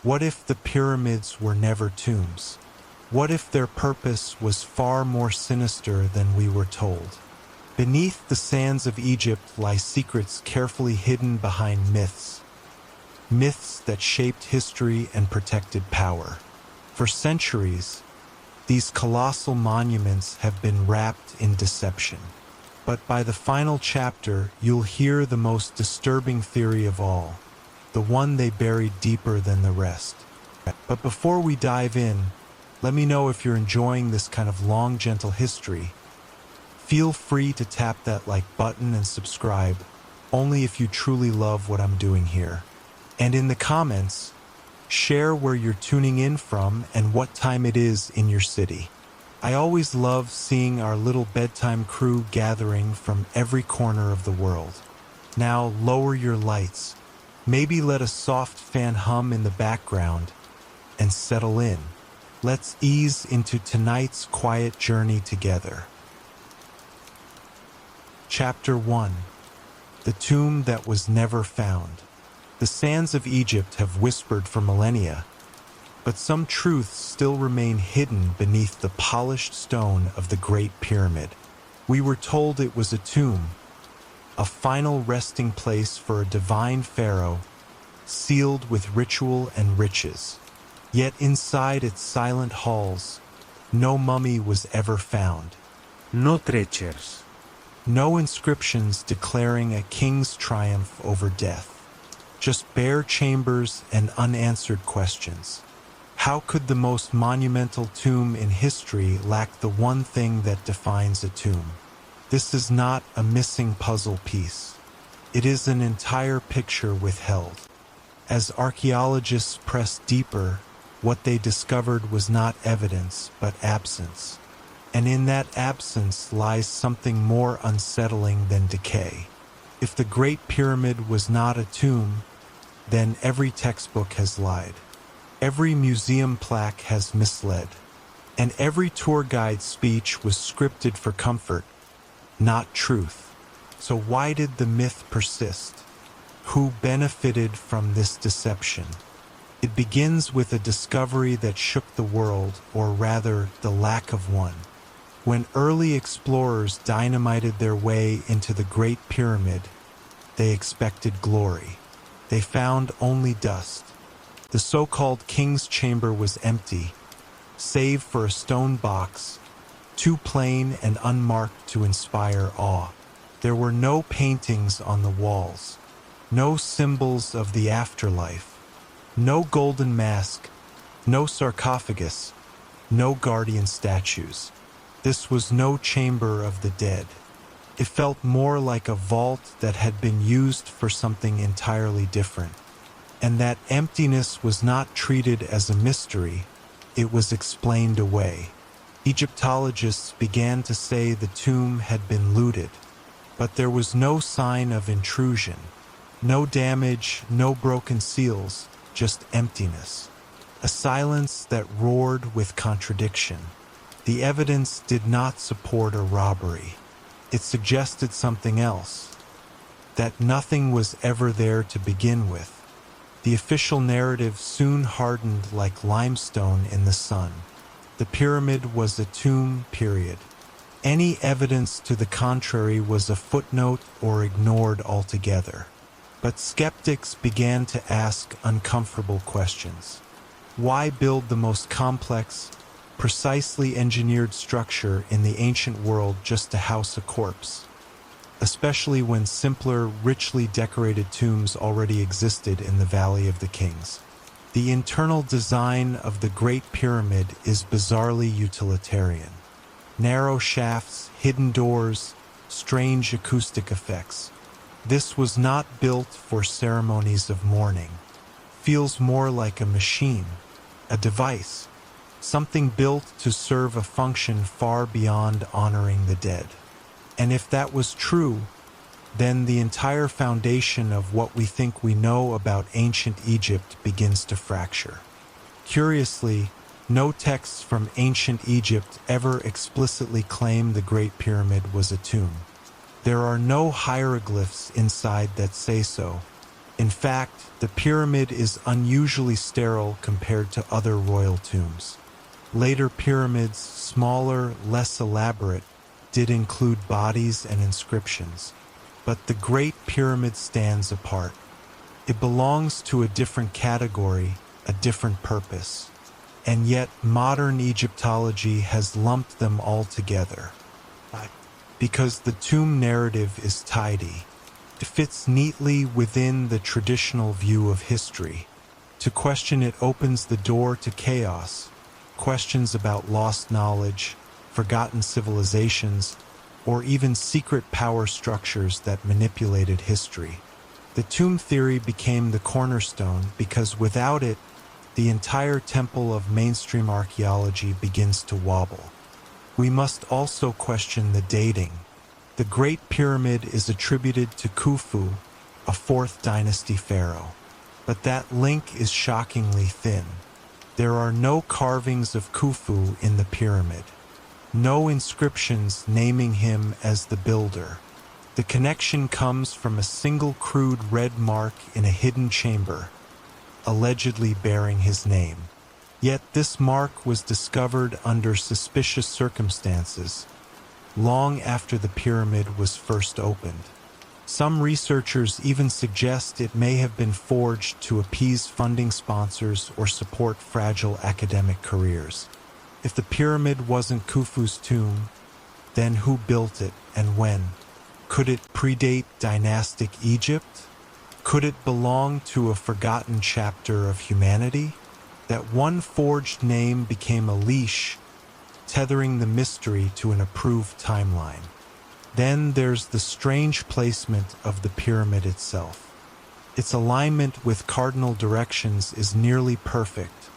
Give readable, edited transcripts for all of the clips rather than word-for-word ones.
What if the pyramids were never tombs? What if their purpose was far more sinister than we were told? Beneath the sands of Egypt lie secrets carefully hidden behind myths, myths that shaped history and protected power. For centuries, these colossal monuments have been wrapped in deception. But by the final chapter, you'll hear the most disturbing theory of all, the one they buried deeper than the rest. But before we dive in, let me know if you're enjoying this kind of long, gentle history. Feel free to tap that like button and subscribe, only if you truly love what I'm doing here. And in the comments, share where you're tuning in from and what time it is in your city. I always love seeing our little bedtime crew gathering from every corner of the world. Now lower your lights, maybe let a soft fan hum in the background, and settle in. Let's ease into tonight's quiet journey together. Chapter 1. The Tomb That Was Never Found. The sands of Egypt have whispered for millennia, but some truths still remain hidden beneath the polished stone of the Great Pyramid. We were told it was a tomb, a final resting place for a divine pharaoh, sealed with ritual and riches. Yet inside its silent halls, no mummy was ever found. No treasures. No inscriptions declaring a king's triumph over death. Just bare chambers and unanswered questions. How could the most monumental tomb in history lack the one thing that defines a tomb? This is not a missing puzzle piece. It is an entire picture withheld. As archaeologists pressed deeper, what they discovered was not evidence, but absence. And in that absence lies something more unsettling than decay. If the Great Pyramid was not a tomb, then every textbook has lied. Every museum plaque has misled. And every tour guide speech was scripted for comfort, not truth. So why did the myth persist? Who benefited from this deception? It begins with a discovery that shook the world, or rather, the lack of one. When early explorers dynamited their way into the Great Pyramid, they expected glory. They found only dust. The so-called King's Chamber was empty, save for a stone box, too plain and unmarked to inspire awe. There were no paintings on the walls, no symbols of the afterlife, no golden mask, no sarcophagus, no guardian statues. This was no chamber of the dead. It felt more like a vault that had been used for something entirely different. And that emptiness was not treated as a mystery, it was explained away. Egyptologists began to say the tomb had been looted, but there was no sign of intrusion. No damage, no broken seals, just emptiness. A silence that roared with contradiction. The evidence did not support a robbery. It suggested something else, that nothing was ever there to begin with. The official narrative soon hardened like limestone in the sun. The pyramid was a tomb, period. Any evidence to the contrary was a footnote or ignored altogether. But skeptics began to ask uncomfortable questions. Why build the most complex, precisely engineered structure in the ancient world just to house a corpse? Especially when simpler, richly decorated tombs already existed in the Valley of the Kings. The internal design of the Great Pyramid is bizarrely utilitarian. Narrow shafts, hidden doors, strange acoustic effects. This was not built for ceremonies of mourning. Feels more like a machine, a device, something built to serve a function far beyond honoring the dead. And if that was true, then the entire foundation of what we think we know about ancient Egypt begins to fracture. Curiously, no texts from ancient Egypt ever explicitly claim the Great Pyramid was a tomb. There are no hieroglyphs inside that say so, In fact, the pyramid is unusually sterile compared to other royal tombs. Later pyramids, smaller, less elaborate, did include bodies and inscriptions. But the Great Pyramid stands apart. It belongs to a different category, a different purpose. And yet modern Egyptology has lumped them all together. Because the tomb narrative is tidy. It fits neatly within the traditional view of history. To question it opens the door to chaos, questions about lost knowledge, forgotten civilizations, or even secret power structures that manipulated history. The tomb theory became the cornerstone because without it, the entire temple of mainstream archaeology begins to wobble. We must also question the dating. The Great Pyramid is attributed to Khufu, a 4th dynasty pharaoh. But that link is shockingly thin. There are no carvings of Khufu in the pyramid. No inscriptions naming him as the builder. The connection comes from a single crude red mark in a hidden chamber, allegedly bearing his name. Yet this mark was discovered under suspicious circumstances, long after the pyramid was first opened. Some researchers even suggest it may have been forged to appease funding sponsors or support fragile academic careers. If the pyramid wasn't Khufu's tomb, then who built it and when? Could it predate dynastic Egypt? Could it belong to a forgotten chapter of humanity? That one forged name became a leash, tethering the mystery to an approved timeline. Then there's the strange placement of the pyramid itself. Its alignment with cardinal directions is nearly perfect,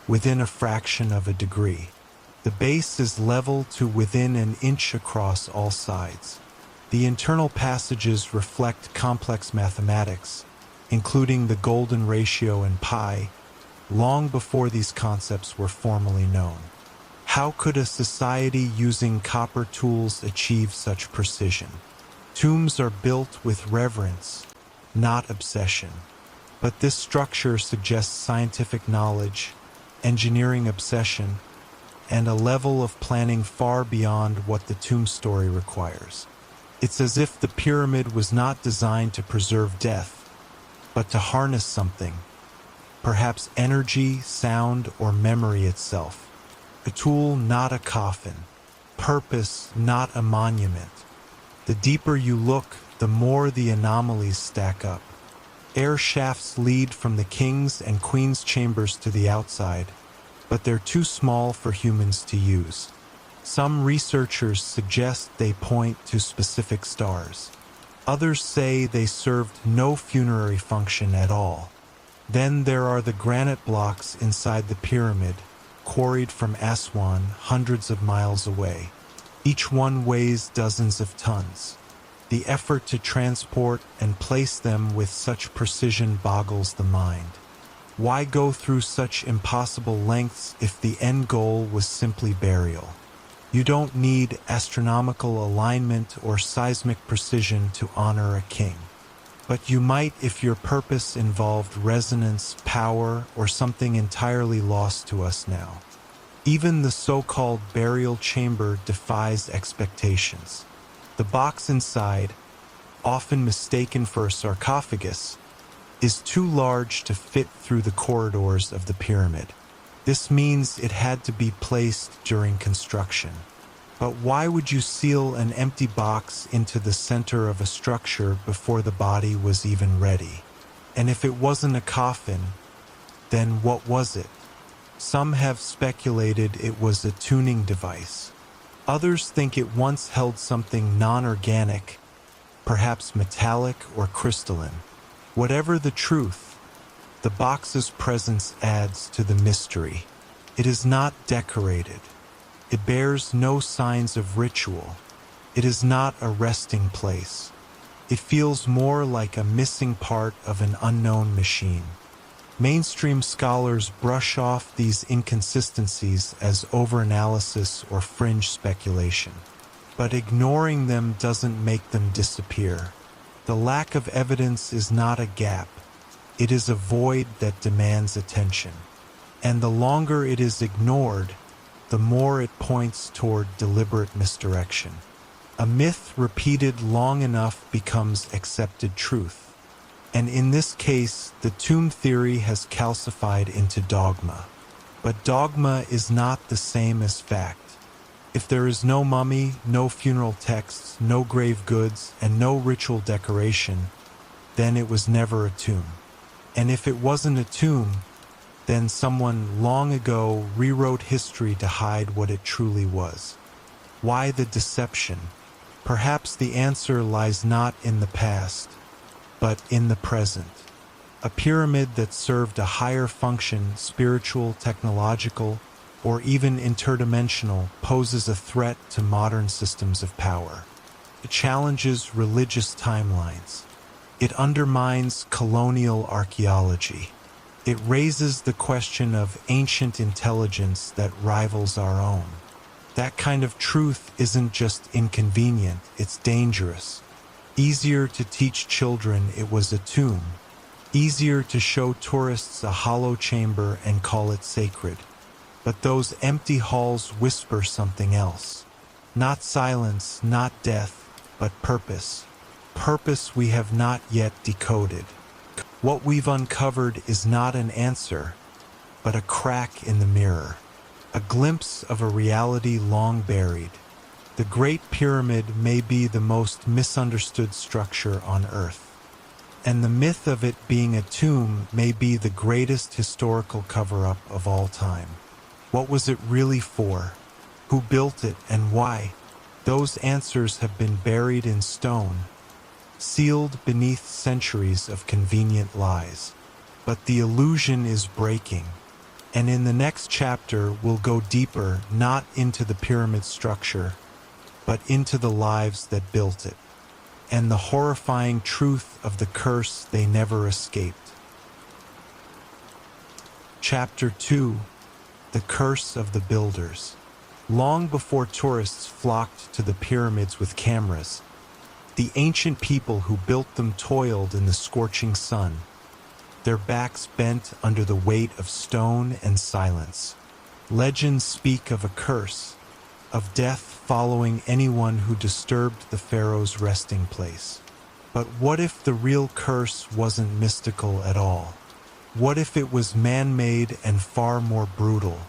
within a fraction of a degree. The base is level to within an inch across all sides. The internal passages reflect complex mathematics, including the golden ratio and pi, long before these concepts were formally known. How could a society using copper tools achieve such precision? Tombs are built with reverence, not obsession. But this structure suggests scientific knowledge, engineering obsession, and a level of planning far beyond what the tomb story requires. It's as if the pyramid was not designed to preserve death, but to harness something, perhaps energy, sound, or memory itself. A tool, not a coffin. Purpose, not a monument. The deeper you look, the more the anomalies stack up. Air shafts lead from the king's and queen's chambers to the outside, but they're too small for humans to use. Some researchers suggest they point to specific stars. Others say they served no funerary function at all. Then there are the granite blocks inside the pyramid, quarried from Aswan, hundreds of miles away. Each one weighs dozens of tons. The effort to transport and place them with such precision boggles the mind. Why go through such impossible lengths if the end goal was simply burial? You don't need astronomical alignment or seismic precision to honor a king. But you might if your purpose involved resonance, power, or something entirely lost to us now. Even the so-called burial chamber defies expectations. The box inside, often mistaken for a sarcophagus, is too large to fit through the corridors of the pyramid. This means it had to be placed during construction. But why would you seal an empty box into the center of a structure before the body was even ready? And if it wasn't a coffin, then what was it? Some have speculated it was a tuning device. Others think it once held something non-organic, perhaps metallic or crystalline. Whatever the truth, the box's presence adds to the mystery. It is not decorated. It bears no signs of ritual. It is not a resting place. It feels more like a missing part of an unknown machine. Mainstream scholars brush off these inconsistencies as overanalysis or fringe speculation. But ignoring them doesn't make them disappear. The lack of evidence is not a gap. It is a void that demands attention. And the longer it is ignored, the more it points toward deliberate misdirection. A myth repeated long enough becomes accepted truth. And in this case, the tomb theory has calcified into dogma. But dogma is not the same as fact. If there is no mummy, no funeral texts, no grave goods, and no ritual decoration, then it was never a tomb. And if it wasn't a tomb, then someone long ago rewrote history to hide what it truly was. Why the deception? Perhaps the answer lies not in the past, but in the present. A pyramid that served a higher function, spiritual, technological, or even interdimensional, poses a threat to modern systems of power. It challenges religious timelines. It undermines colonial archaeology. It raises the question of ancient intelligence that rivals our own. That kind of truth isn't just inconvenient, it's dangerous. Easier to teach children it was a tomb. Easier to show tourists a hollow chamber and call it sacred. But those empty halls whisper something else. Not silence, not death, but purpose. Purpose we have not yet decoded. What we've uncovered is not an answer, but a crack in the mirror. A glimpse of a reality long buried. The Great Pyramid may be the most misunderstood structure on Earth. And the myth of it being a tomb may be the greatest historical cover-up of all time. What was it really for? Who built it and why? Those answers have been buried in stone, sealed beneath centuries of convenient lies. But the illusion is breaking. And in the next chapter, we'll go deeper, not into the pyramid structure, but into the lives that built it, and the horrifying truth of the curse they never escaped. Chapter 2: The Curse of the Builders. Long before tourists flocked to the pyramids with cameras, the ancient people who built them toiled in the scorching sun, their backs bent under the weight of stone and silence. Legends speak of a curse, of death following anyone who disturbed the pharaoh's resting place. But what if the real curse wasn't mystical at all? What if it was man-made and far more brutal?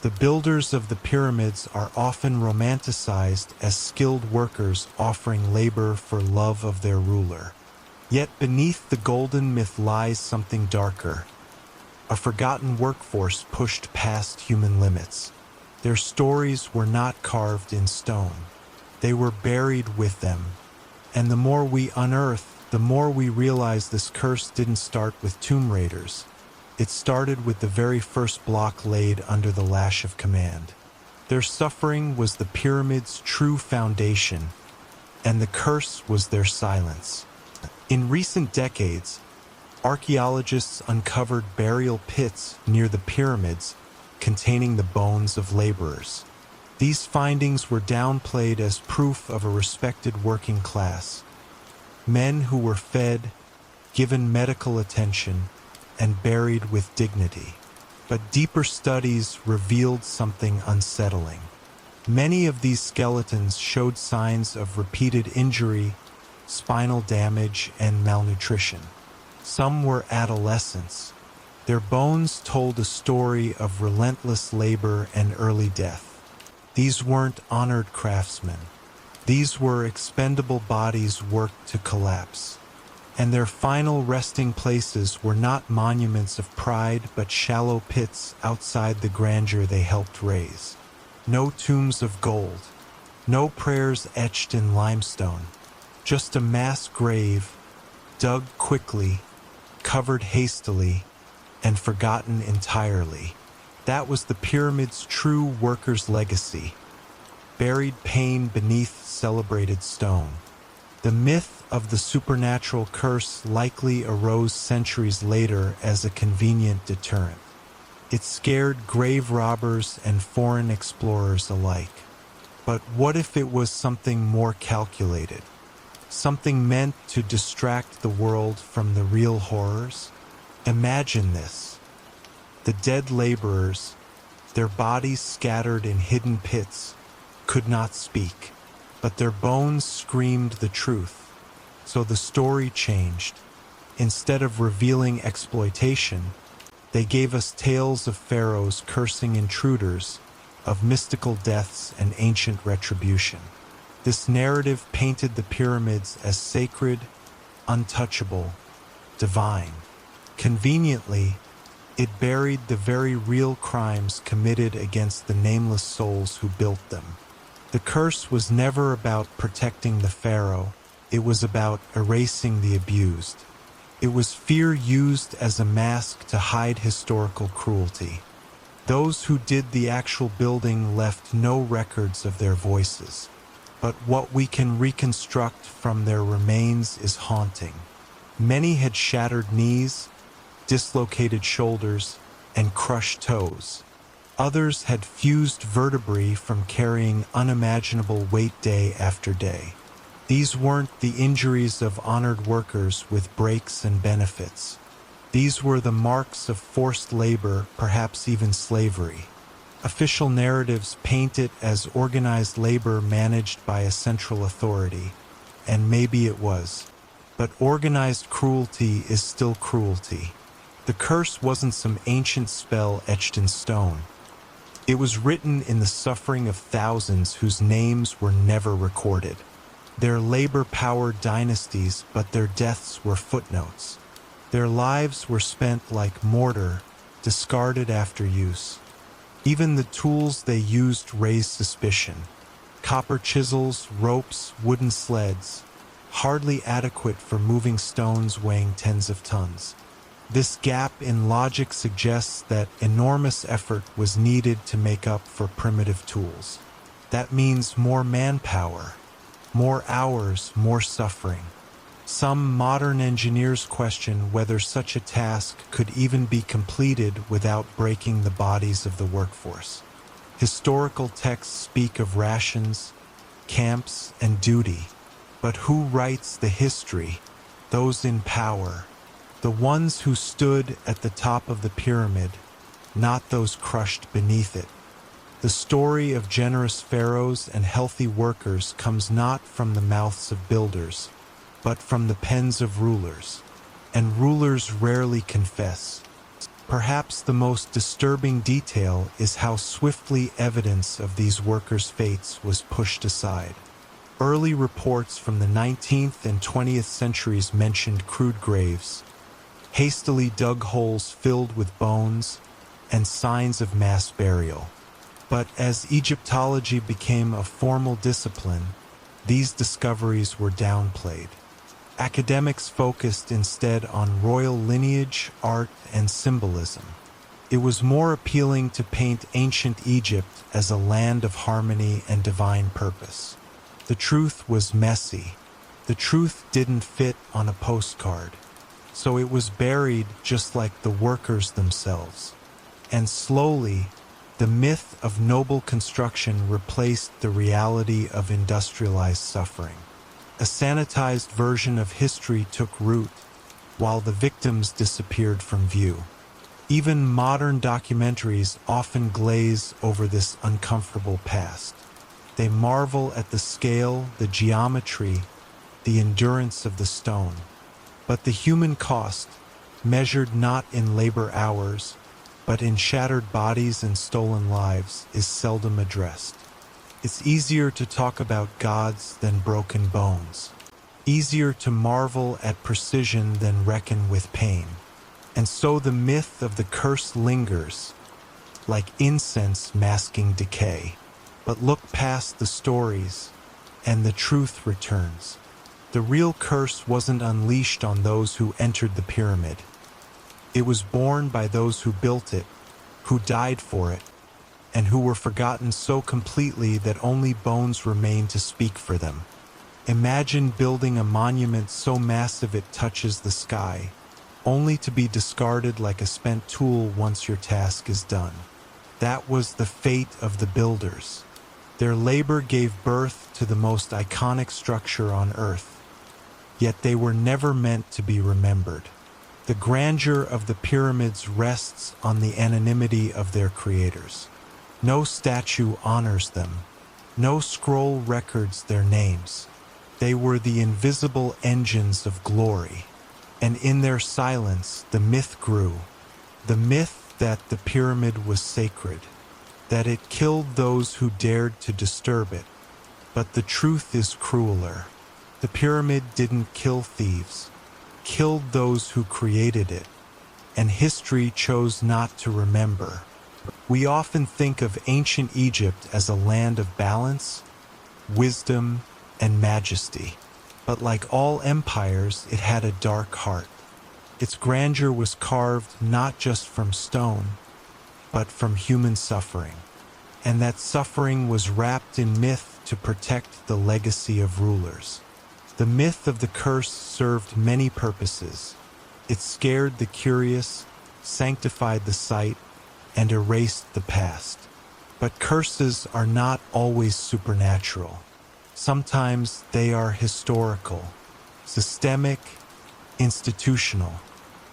The builders of the pyramids are often romanticized as skilled workers offering labor for love of their ruler. Yet beneath the golden myth lies something darker. A forgotten workforce pushed past human limits. Their stories were not carved in stone. They were buried with them. And the more we unearth, the more we realize this curse didn't start with tomb raiders. It started with the very first block laid under the lash of command. Their suffering was the pyramid's true foundation, and the curse was their silence. In recent decades, archaeologists uncovered burial pits near the pyramids containing the bones of laborers. These findings were downplayed as proof of a respected working class. Men who were fed, given medical attention, and buried with dignity. But deeper studies revealed something unsettling. Many of these skeletons showed signs of repeated injury, spinal damage, and malnutrition. Some were adolescents. Their bones told a story of relentless labor and early death. These weren't honored craftsmen. These were expendable bodies worked to collapse. And their final resting places were not monuments of pride, but shallow pits outside the grandeur they helped raise. No tombs of gold. No prayers etched in limestone. Just a mass grave, dug quickly, covered hastily, and forgotten entirely. That was the pyramid's true worker's legacy. Buried pain beneath celebrated stone. The myth of the supernatural curse likely arose centuries later as a convenient deterrent. It scared grave robbers and foreign explorers alike. But what if it was something more calculated? Something meant to distract the world from the real horrors? Imagine this. The dead laborers, their bodies scattered in hidden pits, could not speak, but their bones screamed the truth. So the story changed. Instead of revealing exploitation, they gave us tales of pharaohs cursing intruders, of mystical deaths and ancient retribution. This narrative painted the pyramids as sacred, untouchable, divine. Conveniently, it buried the very real crimes committed against the nameless souls who built them. The curse was never about protecting the pharaoh, it was about erasing the abused. It was fear used as a mask to hide historical cruelty. Those who did the actual building left no records of their voices, but what we can reconstruct from their remains is haunting. Many had shattered knees, dislocated shoulders, and crushed toes. Others had fused vertebrae from carrying unimaginable weight day after day. These weren't the injuries of honored workers with breaks and benefits. These were the marks of forced labor, perhaps even slavery. Official narratives paint it as organized labor managed by a central authority, and maybe it was. But organized cruelty is still cruelty. The curse wasn't some ancient spell etched in stone. It was written in the suffering of thousands whose names were never recorded. Their labor powered dynasties, but their deaths were footnotes. Their lives were spent like mortar, discarded after use. Even the tools they used raised suspicion. Copper chisels, ropes, wooden sleds, hardly adequate for moving stones weighing tens of tons. This gap in logic suggests that enormous effort was needed to make up for primitive tools. That means more manpower, more hours, more suffering. Some modern engineers question whether such a task could even be completed without breaking the bodies of the workforce. Historical texts speak of rations, camps, and duty, but who writes the history? Those in power. The ones who stood at the top of the pyramid, not those crushed beneath it. The story of generous pharaohs and healthy workers comes not from the mouths of builders, but from the pens of rulers. And rulers rarely confess. Perhaps the most disturbing detail is how swiftly evidence of these workers' fates was pushed aside. Early reports from the 19th and 20th centuries mentioned crude graves, hastily dug holes filled with bones, and signs of mass burial. But as Egyptology became a formal discipline, these discoveries were downplayed. Academics focused instead on royal lineage, art, and symbolism. It was more appealing to paint ancient Egypt as a land of harmony and divine purpose. The truth was messy. The truth didn't fit on a postcard. So it was buried just like the workers themselves. And slowly, the myth of noble construction replaced the reality of industrialized suffering. A sanitized version of history took root, while the victims disappeared from view. Even modern documentaries often glaze over this uncomfortable past. They marvel at the scale, the geometry, the endurance of the stone. But the human cost, measured not in labor hours, but in shattered bodies and stolen lives, is seldom addressed. It's easier to talk about gods than broken bones. Easier to marvel at precision than reckon with pain. And so the myth of the curse lingers, like incense masking decay. But look past the stories, and the truth returns. The real curse wasn't unleashed on those who entered the pyramid. It was borne by those who built it, who died for it, and who were forgotten so completely that only bones remain to speak for them. Imagine building a monument so massive it touches the sky, only to be discarded like a spent tool once your task is done. That was the fate of the builders. Their labor gave birth to the most iconic structure on Earth. Yet they were never meant to be remembered. The grandeur of the pyramids rests on the anonymity of their creators. No statue honors them. No scroll records their names. They were the invisible engines of glory. And in their silence, the myth grew. The myth that the pyramid was sacred, that it killed those who dared to disturb it. But the truth is crueler. The pyramid didn't kill thieves, killed those who created it, and history chose not to remember. We often think of ancient Egypt as a land of balance, wisdom, and majesty. But like all empires, it had a dark heart. Its grandeur was carved not just from stone, but from human suffering. And that suffering was wrapped in myth to protect the legacy of rulers. The myth of the curse served many purposes. It scared the curious, sanctified the sight, and erased the past. But curses are not always supernatural. Sometimes they are historical, systemic, institutional.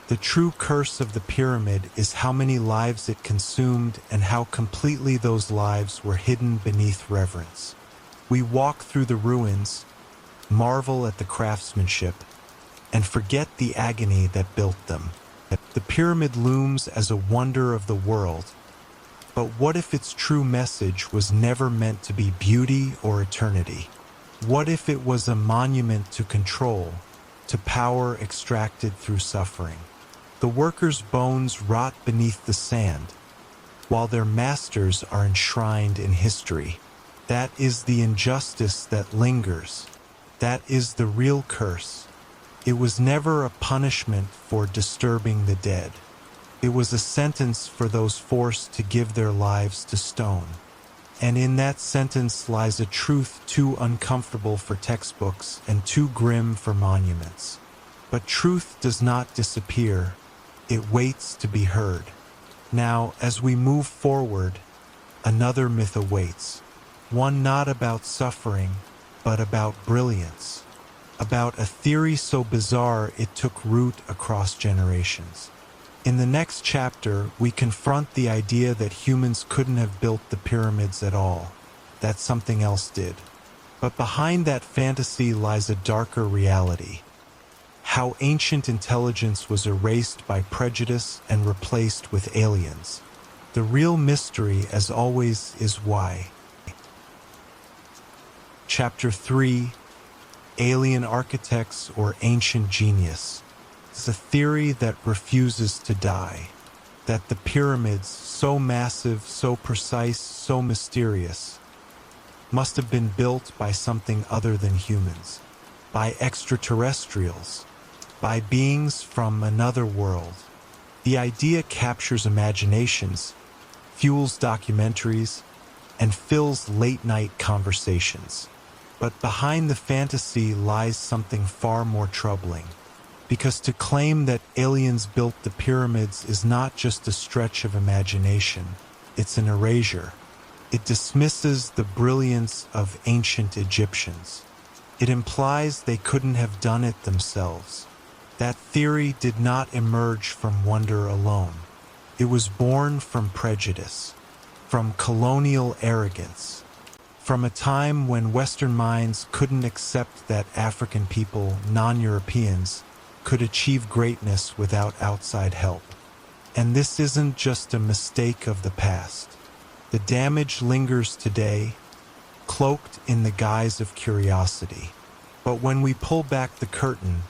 The true curse of the pyramid is how many lives it consumed and how completely those lives were hidden beneath reverence. We walk through the ruins, marvel at the craftsmanship, and forget the agony that built them. The pyramid looms as a wonder of the world, but what if its true message was never meant to be beauty or eternity? What if it was a monument to control, to power extracted through suffering? The workers' bones rot beneath the sand, while their masters are enshrined in history. That is the injustice that lingers. That is the real curse. It was never a punishment for disturbing the dead. It was a sentence for those forced to give their lives to stone. And in that sentence lies a truth too uncomfortable for textbooks and too grim for monuments. But truth does not disappear. It waits to be heard. Now, as we move forward, another myth awaits. One not about suffering, but about brilliance. About a theory so bizarre it took root across generations. In the next chapter, we confront the idea that humans couldn't have built the pyramids at all, that something else did. But behind that fantasy lies a darker reality. How ancient intelligence was erased by prejudice and replaced with aliens. The real mystery, as always, is why. Chapter 3: Alien Architects or Ancient Genius. It's a theory that refuses to die. That the pyramids, so massive, so precise, so mysterious, must have been built by something other than humans. By extraterrestrials. By beings from another world. The idea captures imaginations, fuels documentaries, and fills late-night conversations. But behind the fantasy lies something far more troubling. Because to claim that aliens built the pyramids is not just a stretch of imagination, it's an erasure. It dismisses the brilliance of ancient Egyptians. It implies they couldn't have done it themselves. That theory did not emerge from wonder alone. It was born from prejudice, from colonial arrogance, from a time when Western minds couldn't accept that African people, non-Europeans, could achieve greatness without outside help. And this isn't just a mistake of the past. The damage lingers today, cloaked in the guise of curiosity. But when we pull back the curtain,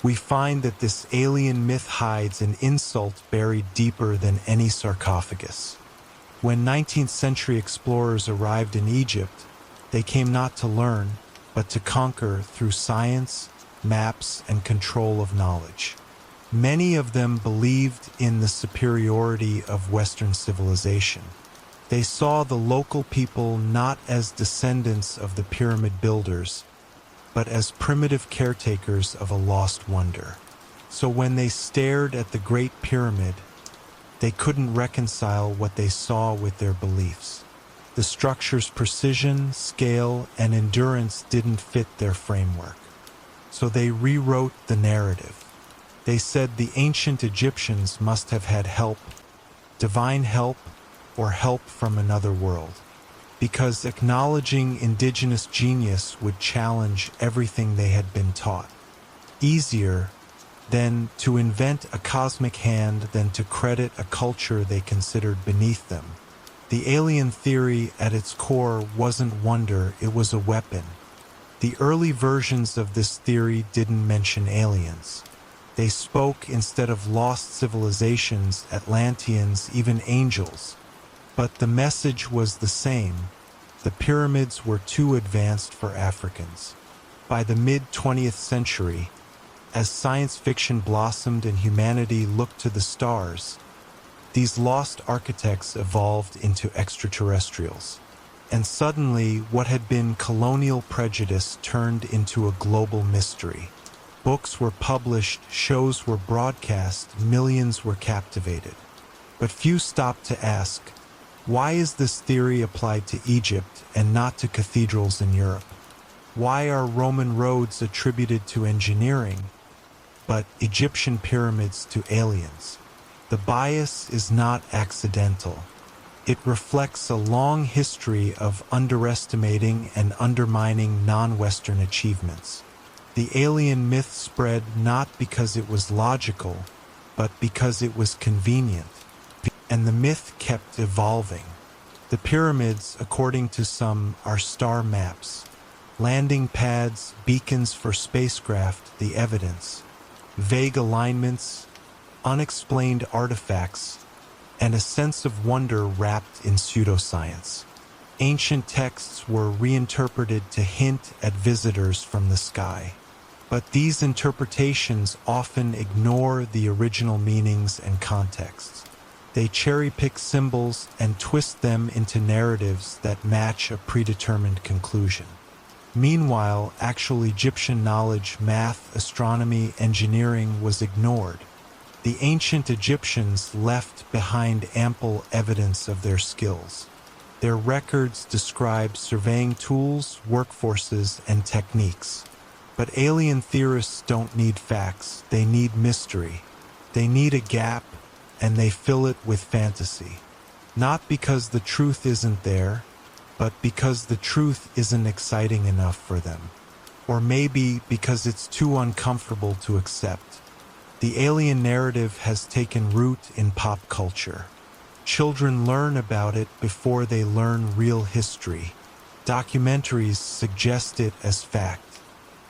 we find that this alien myth hides an insult buried deeper than any sarcophagus. When 19th century explorers arrived in Egypt, they came not to learn, but to conquer through science, maps, and control of knowledge. Many of them believed in the superiority of Western civilization. They saw the local people not as descendants of the pyramid builders, but as primitive caretakers of a lost wonder. So when they stared at the Great Pyramid, they couldn't reconcile what they saw with their beliefs. The structure's precision, scale, and endurance didn't fit their framework. So they rewrote the narrative. They said the ancient Egyptians must have had help, divine help, or help from another world, because acknowledging indigenous genius would challenge everything they had been taught. Easier than to invent a cosmic hand than to credit a culture they considered beneath them. The alien theory at its core wasn't wonder, it was a weapon. The early versions of this theory didn't mention aliens. They spoke, instead of lost civilizations, Atlanteans, even angels. But the message was the same. The pyramids were too advanced for Africans. By the mid-20th century, as science fiction blossomed and humanity looked to the stars, these lost architects evolved into extraterrestrials. And suddenly, what had been colonial prejudice turned into a global mystery. Books were published, shows were broadcast, millions were captivated. But few stopped to ask, why is this theory applied to Egypt and not to cathedrals in Europe? Why are Roman roads attributed to engineering, but Egyptian pyramids to aliens? The bias is not accidental. It reflects a long history of underestimating and undermining non-Western achievements. The alien myth spread not because it was logical, but because it was convenient. And the myth kept evolving. The pyramids, according to some, are star maps, landing pads, beacons for spacecraft, the evidence, vague alignments, unexplained artifacts, and a sense of wonder wrapped in pseudoscience. Ancient texts were reinterpreted to hint at visitors from the sky. But these interpretations often ignore the original meanings and contexts. They cherry-pick symbols and twist them into narratives that match a predetermined conclusion. Meanwhile, actual Egyptian knowledge, math, astronomy, engineering was ignored. The ancient Egyptians left behind ample evidence of their skills. Their records describe surveying tools, workforces, and techniques. But alien theorists don't need facts, they need mystery. They need a gap, and they fill it with fantasy. Not because the truth isn't there, but because the truth isn't exciting enough for them. Or maybe because it's too uncomfortable to accept. The alien narrative has taken root in pop culture. Children learn about it before they learn real history. Documentaries suggest it as fact.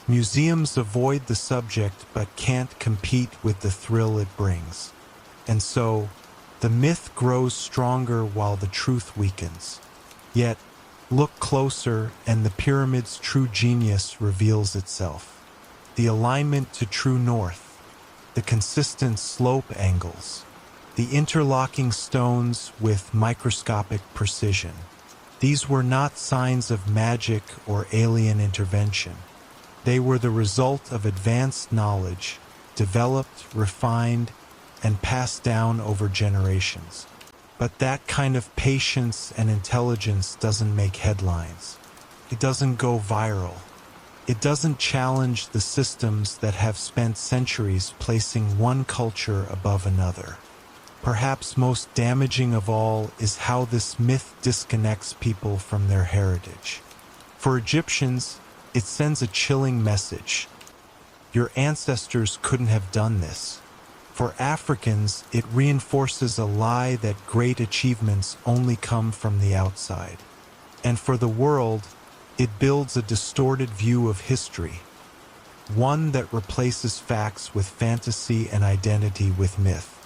Museums avoid the subject but can't compete with the thrill it brings. And so, the myth grows stronger while the truth weakens. Yet, look closer and the pyramid's true genius reveals itself. The alignment to true north, the consistent slope angles, the interlocking stones with microscopic precision. These were not signs of magic or alien intervention. They were the result of advanced knowledge, developed, refined, and passed down over generations. But that kind of patience and intelligence doesn't make headlines. It doesn't go viral. It doesn't challenge the systems that have spent centuries placing one culture above another. Perhaps most damaging of all is how this myth disconnects people from their heritage. For Egyptians, it sends a chilling message. Your ancestors couldn't have done this. For Africans, it reinforces a lie that great achievements only come from the outside. And for the world, it builds a distorted view of history, one that replaces facts with fantasy and identity with myth.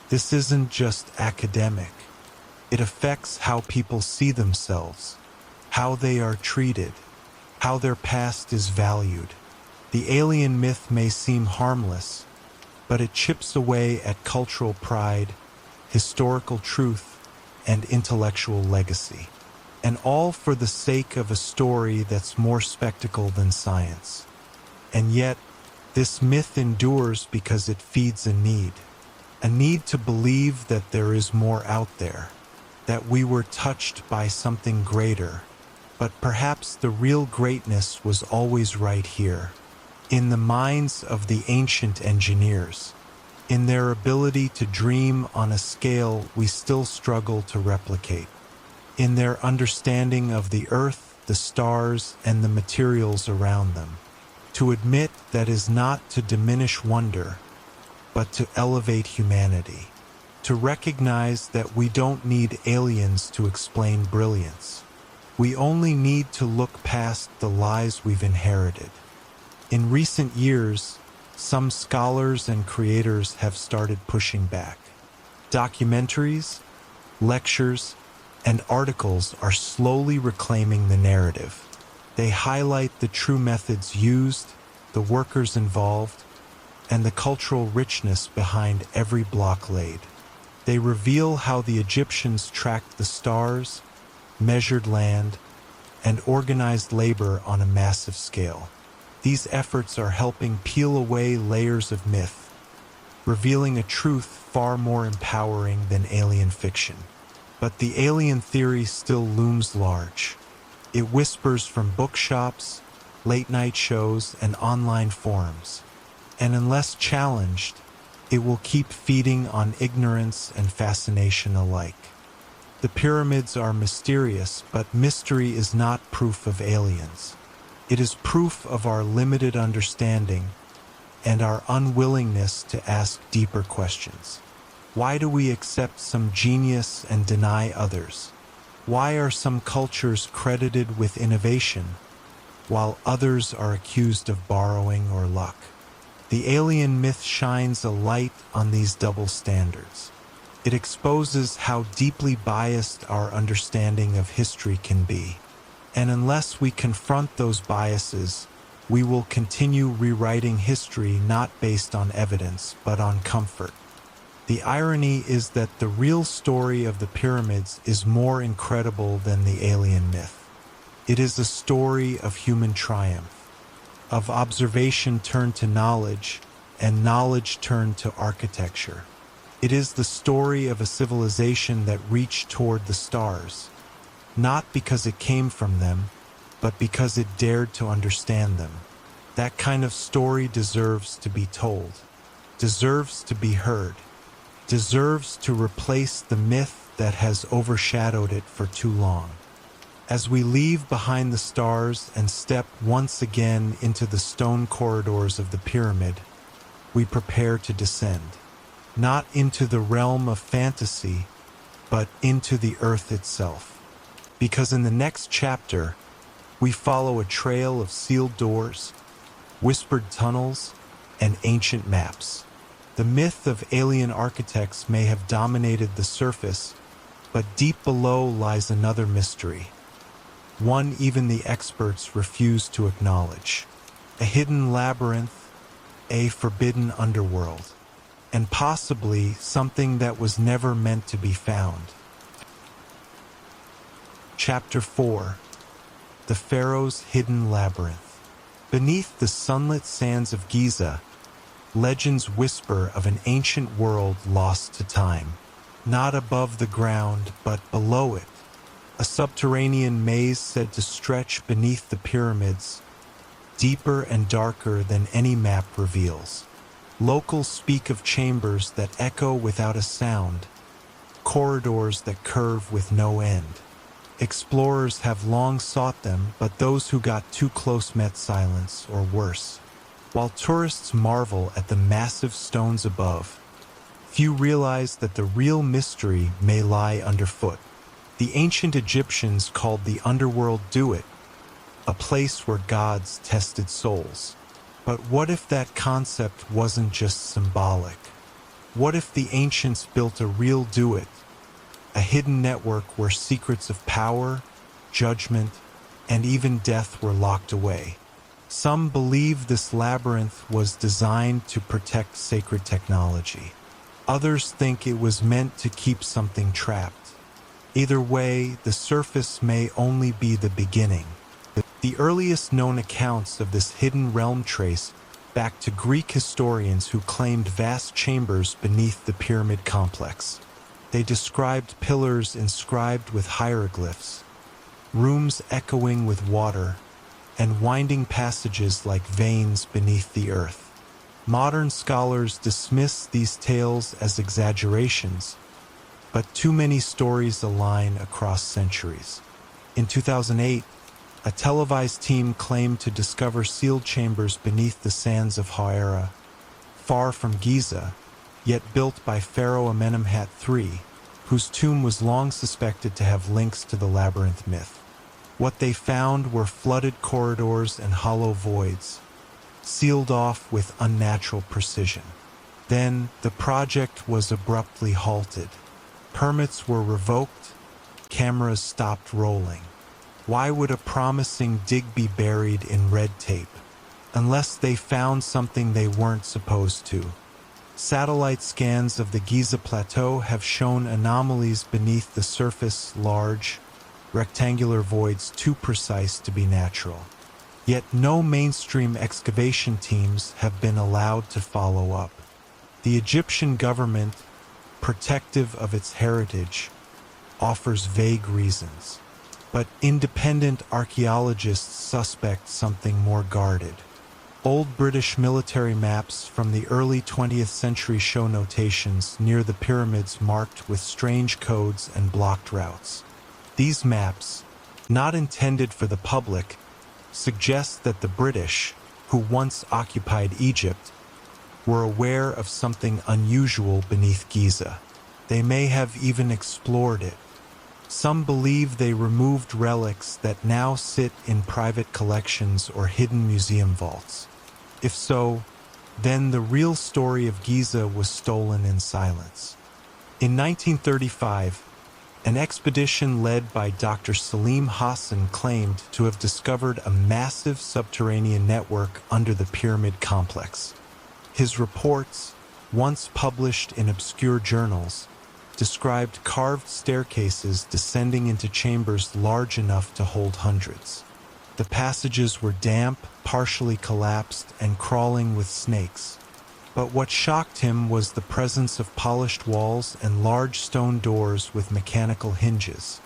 This isn't just academic. It affects how people see themselves, how they are treated, how their past is valued. The alien myth may seem harmless, but it chips away at cultural pride, historical truth, and intellectual legacy. And all for the sake of a story that's more spectacle than science. And yet, this myth endures because it feeds a need to believe that there is more out there, that we were touched by something greater. But perhaps the real greatness was always right here, in the minds of the ancient engineers, in their ability to dream on a scale we still struggle to replicate, in their understanding of the earth, the stars, and the materials around them. To admit that is not to diminish wonder, but to elevate humanity. To recognize that we don't need aliens to explain brilliance. We only need to look past the lies we've inherited. In recent years, some scholars and creators have started pushing back. Documentaries, lectures, and articles are slowly reclaiming the narrative. They highlight the true methods used, the workers involved, and the cultural richness behind every block laid. They reveal how the Egyptians tracked the stars, measured land, and organized labor on a massive scale. These efforts are helping peel away layers of myth, revealing a truth far more empowering than alien fiction. But the alien theory still looms large. It whispers from bookshops, late-night shows, and online forums. And unless challenged, it will keep feeding on ignorance and fascination alike. The pyramids are mysterious, but mystery is not proof of aliens. It is proof of our limited understanding and our unwillingness to ask deeper questions. Why do we accept some genius and deny others? Why are some cultures credited with innovation, while others are accused of borrowing or luck? The alien myth shines a light on these double standards. It exposes how deeply biased our understanding of history can be. And unless we confront those biases, we will continue rewriting history not based on evidence, but on comfort. The irony is that the real story of the pyramids is more incredible than the alien myth. It is a story of human triumph, of observation turned to knowledge, and knowledge turned to architecture. It is the story of a civilization that reached toward the stars, not because it came from them, but because it dared to understand them. That kind of story deserves to be told, deserves to be heard, deserves to replace the myth that has overshadowed it for too long. As we leave behind the stars and step once again into the stone corridors of the pyramid, we prepare to descend, not into the realm of fantasy, but into the earth itself. Because in the next chapter, we follow a trail of sealed doors, whispered tunnels, and ancient maps. The myth of alien architects may have dominated the surface, but deep below lies another mystery, one even the experts refuse to acknowledge. A hidden labyrinth, a forbidden underworld, and possibly something that was never meant to be found. Chapter 4: The Pharaoh's Hidden Labyrinth. Beneath the sunlit sands of Giza, legends whisper of an ancient world lost to time. Not above the ground, but below it. A subterranean maze said to stretch beneath the pyramids, deeper and darker than any map reveals. Locals speak of chambers that echo without a sound, corridors that curve with no end. Explorers have long sought them, but those who got too close met silence, or worse. While tourists marvel at the massive stones above, few realize that the real mystery may lie underfoot. The ancient Egyptians called the underworld Duat, a place where gods tested souls. But what if that concept wasn't just symbolic? What if the ancients built a real Duat, a hidden network where secrets of power, judgment, and even death were locked away? Some believe this labyrinth was designed to protect sacred technology. Others think it was meant to keep something trapped. Either way, the surface may only be the beginning. The earliest known accounts of this hidden realm trace back to Greek historians who claimed vast chambers beneath the pyramid complex. They described pillars inscribed with hieroglyphs, rooms echoing with water, and winding passages like veins beneath the earth. Modern scholars dismiss these tales as exaggerations, but too many stories align across centuries. In 2008, a televised team claimed to discover sealed chambers beneath the sands of Hawara, far from Giza, yet built by Pharaoh Amenemhat III, whose tomb was long suspected to have links to the Labyrinth myth. What they found were flooded corridors and hollow voids, sealed off with unnatural precision. Then the project was abruptly halted. Permits were revoked, cameras stopped rolling. Why would a promising dig be buried in red tape? Unless they found something they weren't supposed to. Satellite scans of the Giza Plateau have shown anomalies beneath the surface, large, rectangular voids too precise to be natural. Yet no mainstream excavation teams have been allowed to follow up. The Egyptian government, protective of its heritage, offers vague reasons. But independent archaeologists suspect something more guarded. Old British military maps from the early 20th century show notations near the pyramids marked with strange codes and blocked routes. These maps, not intended for the public, suggest that the British, who once occupied Egypt, were aware of something unusual beneath Giza. They may have even explored it. Some believe they removed relics that now sit in private collections or hidden museum vaults. If so, then the real story of Giza was stolen in silence. In 1935, an expedition led by Dr. Salim Hassan claimed to have discovered a massive subterranean network under the pyramid complex. His reports, once published in obscure journals, described carved staircases descending into chambers large enough to hold hundreds. The passages were damp, partially collapsed, and crawling with snakes. But what shocked him was the presence of polished walls and large stone doors with mechanical hinges,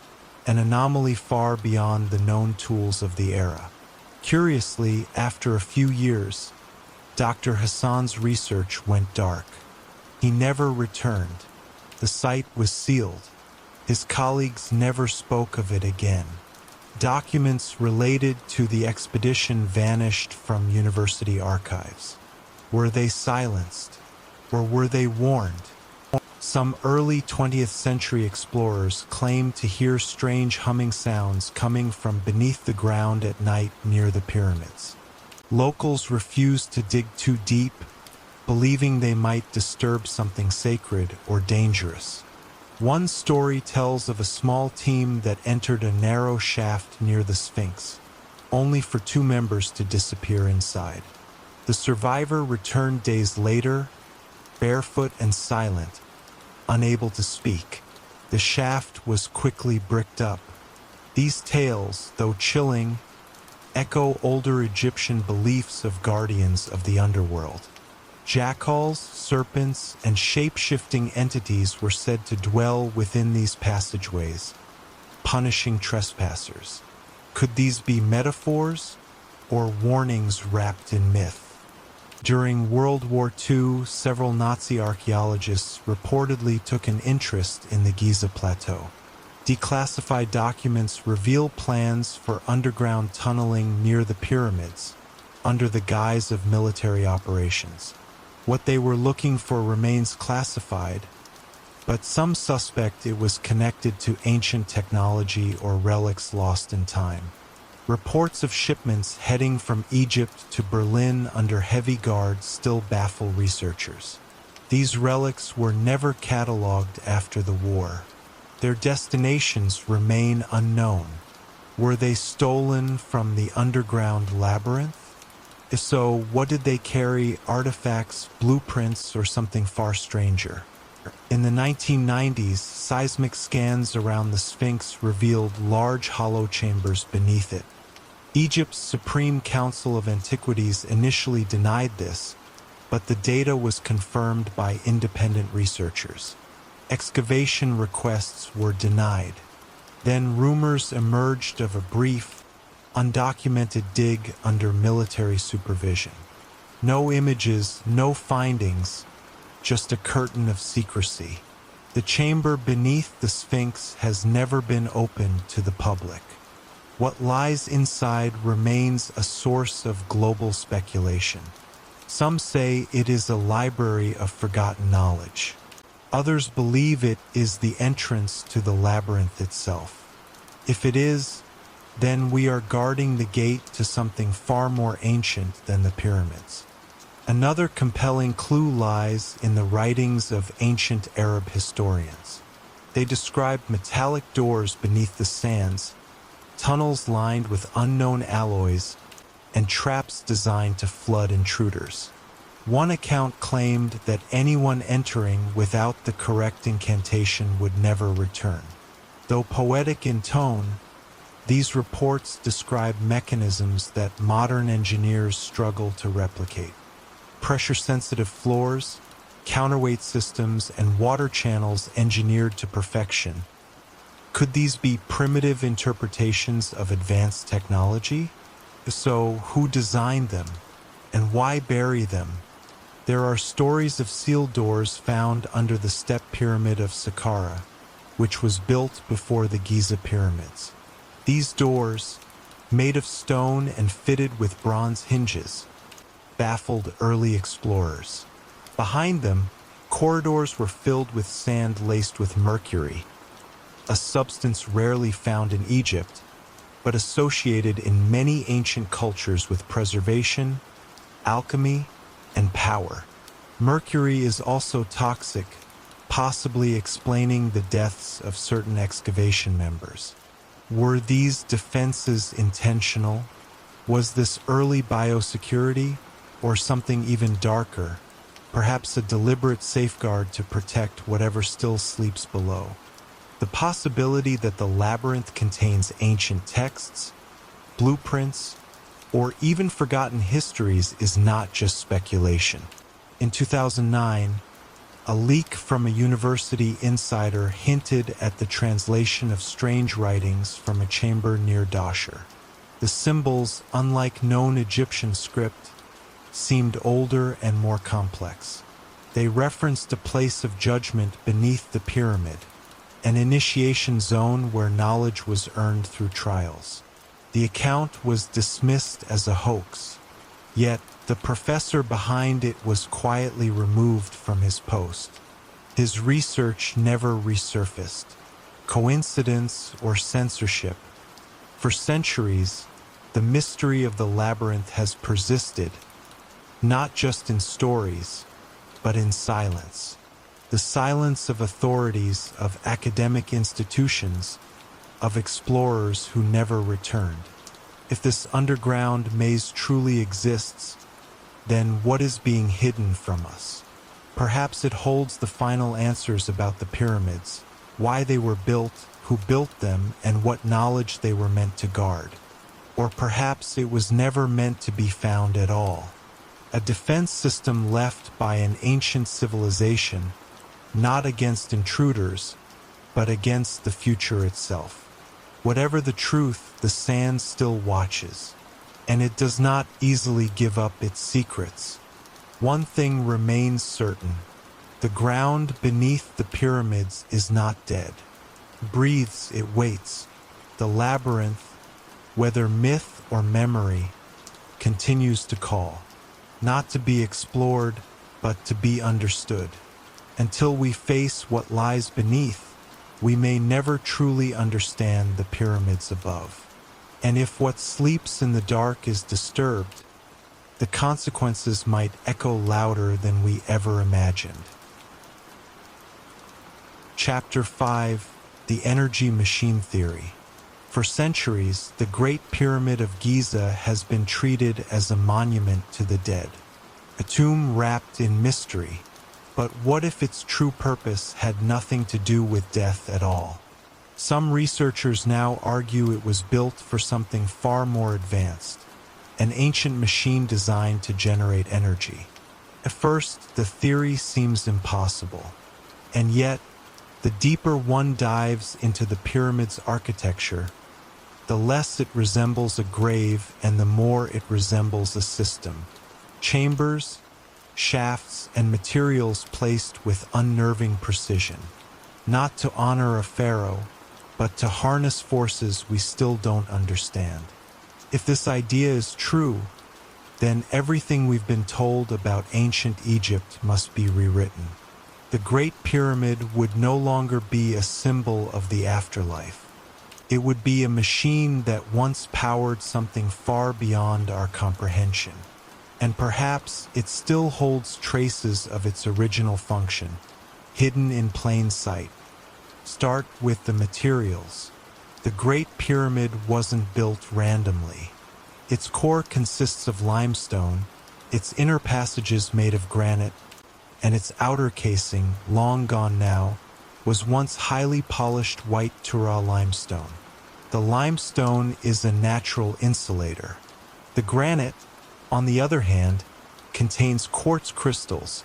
an anomaly far beyond the known tools of the era. Curiously, after a few years, Dr. Hassan's research went dark. He never returned. The site was sealed. His colleagues never spoke of it again. Documents related to the expedition vanished from university archives. Were they silenced? Or were they warned? Some early 20th century explorers claimed to hear strange humming sounds coming from beneath the ground at night near the pyramids. Locals refused to dig too deep, believing they might disturb something sacred or dangerous. One story tells of a small team that entered a narrow shaft near the Sphinx, only for 2 members to disappear inside. The survivor returned days later, barefoot and silent, unable to speak. The shaft was quickly bricked up. These tales, though chilling, echo older Egyptian beliefs of guardians of the underworld. Jackals, serpents, and shape-shifting entities were said to dwell within these passageways, punishing trespassers. Could these be metaphors or warnings wrapped in myth? During World War II, several Nazi archaeologists reportedly took an interest in the Giza Plateau. Declassified documents reveal plans for underground tunneling near the pyramids, under the guise of military operations. What they were looking for remains classified, but some suspect it was connected to ancient technology or relics lost in time. Reports of shipments heading from Egypt to Berlin under heavy guard still baffle researchers. These relics were never catalogued after the war. Their destinations remain unknown. Were they stolen from the underground labyrinth? If so, what did they carry? Artifacts, blueprints, or something far stranger? In the 1990s, seismic scans around the Sphinx revealed large hollow chambers beneath it. Egypt's Supreme Council of Antiquities initially denied this, but the data was confirmed by independent researchers. Excavation requests were denied. Then rumors emerged of a brief, undocumented dig under military supervision. No images, no findings, just a curtain of secrecy. The chamber beneath the Sphinx has never been opened to the public. What lies inside remains a source of global speculation. Some say it is a library of forgotten knowledge. Others believe it is the entrance to the labyrinth itself. If it is, then we are guarding the gate to something far more ancient than the pyramids. Another compelling clue lies in the writings of ancient Arab historians. They describe metallic doors beneath the sands, tunnels lined with unknown alloys, and traps designed to flood intruders. One account claimed that anyone entering without the correct incantation would never return. Though poetic in tone, these reports describe mechanisms that modern engineers struggle to replicate. Pressure-sensitive floors, counterweight systems, and water channels engineered to perfection. Could these be primitive interpretations of advanced technology? So, who designed them? And why bury them? There are stories of sealed doors found under the step pyramid of Saqqara, which was built before the Giza pyramids. These doors, made of stone and fitted with bronze hinges, baffled early explorers. Behind them, corridors were filled with sand laced with mercury, a substance rarely found in Egypt, but associated in many ancient cultures with preservation, alchemy, and power. Mercury is also toxic, possibly explaining the deaths of certain excavation members. Were these defenses intentional? Was this early biosecurity, or something even darker, perhaps a deliberate safeguard to protect whatever still sleeps below? The possibility that the labyrinth contains ancient texts, blueprints, or even forgotten histories is not just speculation. In 2009, a leak from a university insider hinted at the translation of strange writings from a chamber near Dashur. The symbols, unlike known Egyptian script, seemed older and more complex. They referenced a place of judgment beneath the pyramid, an initiation zone where knowledge was earned through trials. The account was dismissed as a hoax, yet the professor behind it was quietly removed from his post. His research never resurfaced. Coincidence or censorship? For centuries, the mystery of the labyrinth has persisted, not just in stories, but in silence. The silence of authorities, of academic institutions, of explorers who never returned. If this underground maze truly exists, then what is being hidden from us? Perhaps it holds the final answers about the pyramids, why they were built, who built them, and what knowledge they were meant to guard. Or perhaps it was never meant to be found at all. A defense system left by an ancient civilization, not against intruders, but against the future itself. Whatever the truth, the sand still watches, and it does not easily give up its secrets. One thing remains certain: the ground beneath the pyramids is not dead. It breathes, it waits. The labyrinth, whether myth or memory, continues to call. Not to be explored, but to be understood. Until we face what lies beneath, we may never truly understand the pyramids above. And if what sleeps in the dark is disturbed, the consequences might echo louder than we ever imagined. Chapter 5: The Energy Machine Theory. For centuries, the Great Pyramid of Giza has been treated as a monument to the dead, a tomb wrapped in mystery. But what if its true purpose had nothing to do with death at all? Some researchers now argue it was built for something far more advanced, an ancient machine designed to generate energy. At first, the theory seems impossible, and yet, the deeper one dives into the pyramid's architecture, the less it resembles a grave and the more it resembles a system. Chambers, shafts, and materials placed with unnerving precision, not to honor a pharaoh, but to harness forces we still don't understand. If this idea is true, then everything we've been told about ancient Egypt must be rewritten. The Great Pyramid would no longer be a symbol of the afterlife. It would be a machine that once powered something far beyond our comprehension. And perhaps it still holds traces of its original function, hidden in plain sight. Start with the materials. The Great Pyramid wasn't built randomly. Its core consists of limestone, its inner passages made of granite, and its outer casing, long gone now, was once highly polished white Tura limestone. The limestone is a natural insulator. The granite, on the other hand, contains quartz crystals,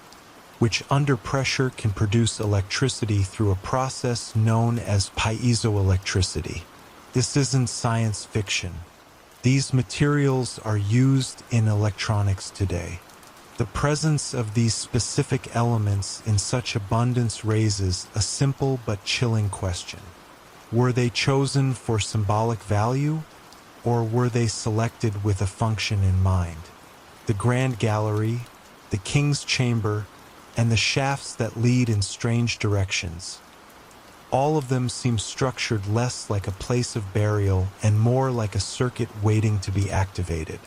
which under pressure can produce electricity through a process known as piezoelectricity. This isn't science fiction. These materials are used in electronics today. The presence of these specific elements in such abundance raises a simple but chilling question. Were they chosen for symbolic value, or were they selected with a function in mind? The Grand Gallery, the King's Chamber, and the shafts that lead in strange directions. All of them seem structured less like a place of burial and more like a circuit waiting to be activated.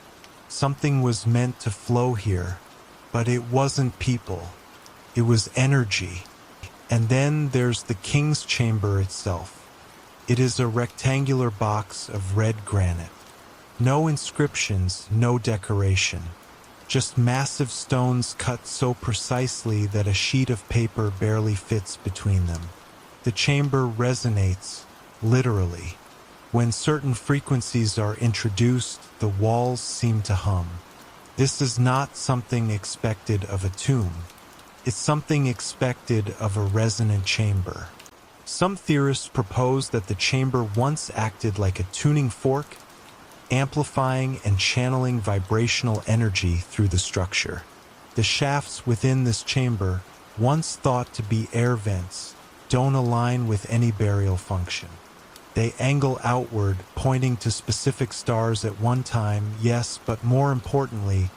Something was meant to flow here, but it wasn't people. It was energy. And then there's the King's Chamber itself. It is a rectangular box of red granite. No inscriptions, no decoration. Just massive stones cut so precisely that a sheet of paper barely fits between them. The chamber resonates, literally. When certain frequencies are introduced, the walls seem to hum. This is not something expected of a tomb. It's something expected of a resonant chamber. Some theorists propose that the chamber once acted like a tuning fork, amplifying and channeling vibrational energy through the structure. The shafts within this chamber, once thought to be air vents, don't align with any burial function. They angle outward, pointing to specific stars at one time, yes, but more importantly,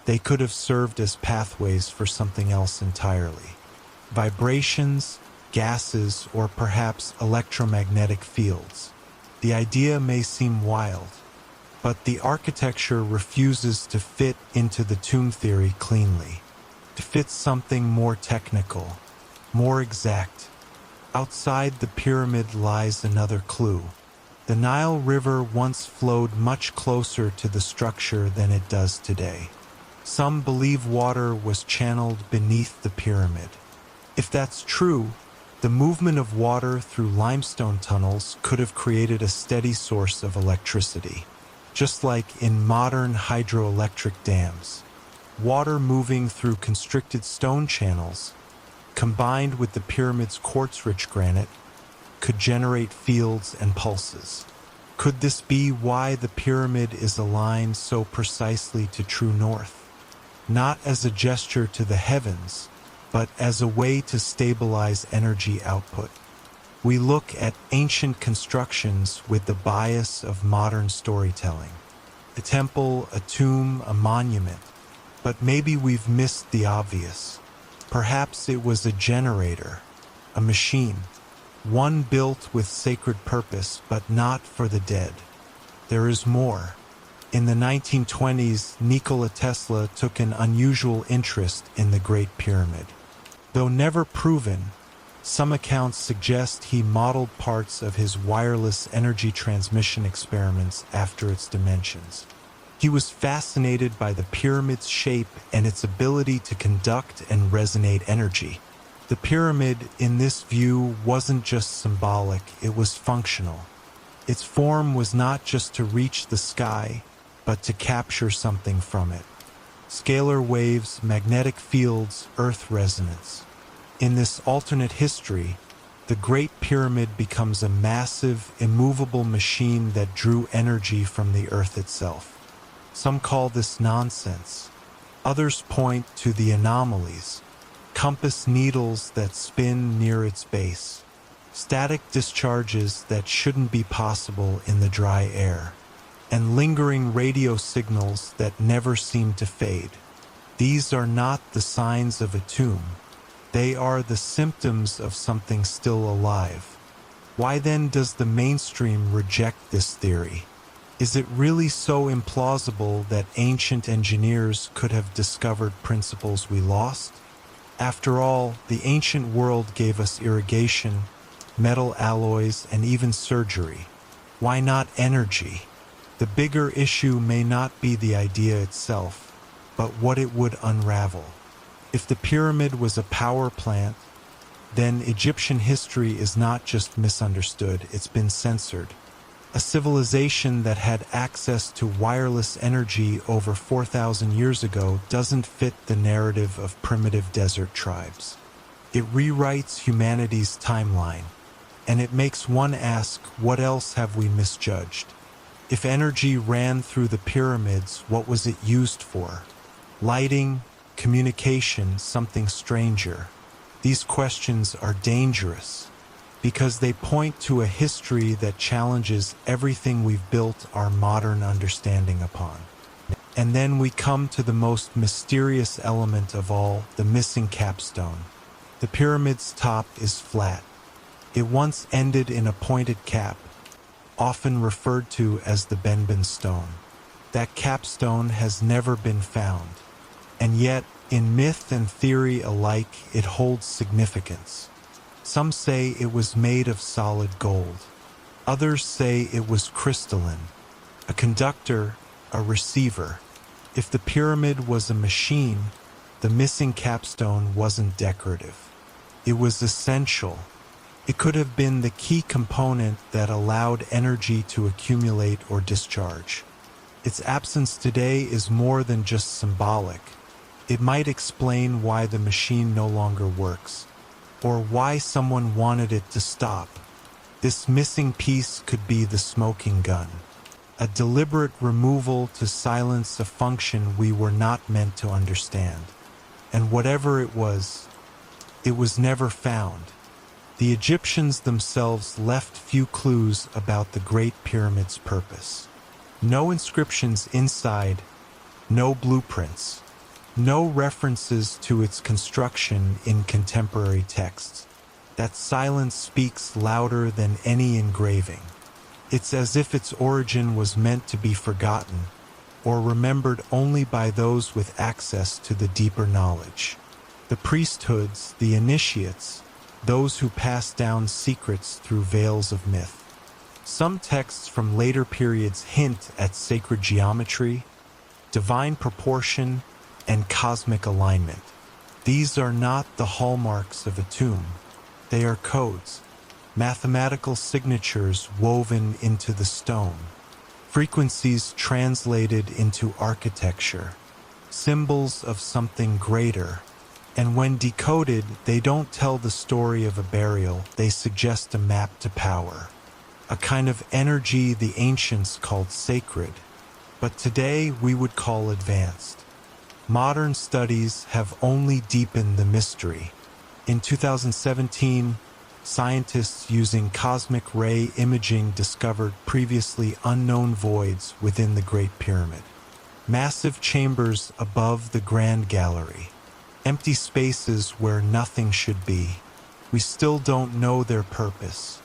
they could have served as pathways for something else entirely. Vibrations, gases, or perhaps electromagnetic fields. The idea may seem wild, but the architecture refuses to fit into the tomb theory cleanly, to fit something more technical, more exact. Outside the pyramid lies another clue. The Nile River once flowed much closer to the structure than it does today. Some believe water was channeled beneath the pyramid. If that's true, the movement of water through limestone tunnels could have created a steady source of electricity. Just like in modern hydroelectric dams, water moving through constricted stone channels, combined with the pyramid's quartz-rich granite, could generate fields and pulses. Could this be why the pyramid is aligned so precisely to true north? Not as a gesture to the heavens, but as a way to stabilize energy output. We look at ancient constructions with the bias of modern storytelling. A temple, a tomb, a monument. But maybe we've missed the obvious. Perhaps it was a generator, a machine, one built with sacred purpose, but not for the dead. There is more. In the 1920s, Nikola Tesla took an unusual interest in the Great Pyramid. Though never proven, some accounts suggest he modeled parts of his wireless energy transmission experiments after its dimensions. He was fascinated by the pyramid's shape and its ability to conduct and resonate energy. The pyramid, in this view, wasn't just symbolic, it was functional. Its form was not just to reach the sky, but to capture something from it. Scalar waves, magnetic fields, earth resonance. In this alternate history, the Great Pyramid becomes a massive, immovable machine that drew energy from the earth itself. Some call this nonsense. Others point to the anomalies, compass needles that spin near its base, static discharges that shouldn't be possible in the dry air, and lingering radio signals that never seem to fade. These are not the signs of a tomb. They are the symptoms of something still alive. Why then does the mainstream reject this theory? Is it really so implausible that ancient engineers could have discovered principles we lost? After all, the ancient world gave us irrigation, metal alloys, and even surgery. Why not energy? The bigger issue may not be the idea itself, but what it would unravel. If the pyramid was a power plant, then Egyptian history is not just misunderstood, it's been censored. A civilization that had access to wireless energy over 4,000 years ago doesn't fit the narrative of primitive desert tribes. It rewrites humanity's timeline, and it makes one ask, what else have we misjudged? If energy ran through the pyramids, what was it used for? Lighting, communication, something stranger? These questions are dangerous because they point to a history that challenges everything we've built our modern understanding upon. And then we come to the most mysterious element of all, the missing capstone. The pyramid's top is flat. It once ended in a pointed cap, often referred to as the Benben stone. That capstone has never been found, and yet, in myth and theory alike, it holds significance. Some say it was made of solid gold. Others say it was crystalline, a conductor, a receiver. If the pyramid was a machine, the missing capstone wasn't decorative. It was essential. It could have been the key component that allowed energy to accumulate or discharge. Its absence today is more than just symbolic. It might explain why the machine no longer works, or why someone wanted it to stop. This missing piece could be the smoking gun, a deliberate removal to silence a function we were not meant to understand. And whatever it was never found. The Egyptians themselves left few clues about the Great Pyramid's purpose. No inscriptions inside, no blueprints, no references to its construction in contemporary texts. That silence speaks louder than any engraving. It's as if its origin was meant to be forgotten, or remembered only by those with access to the deeper knowledge. The priesthoods, the initiates, those who pass down secrets through veils of myth. Some texts from later periods hint at sacred geometry, divine proportion, and cosmic alignment. These are not the hallmarks of a tomb. They are codes, mathematical signatures woven into the stone, frequencies translated into architecture, symbols of something greater. And when decoded, they don't tell the story of a burial, they suggest a map to power, a kind of energy the ancients called sacred, but today we would call advanced. Modern studies have only deepened the mystery. In 2017, scientists using cosmic ray imaging discovered previously unknown voids within the Great Pyramid. Massive chambers above the Grand Gallery. Empty spaces where nothing should be. We still don't know their purpose.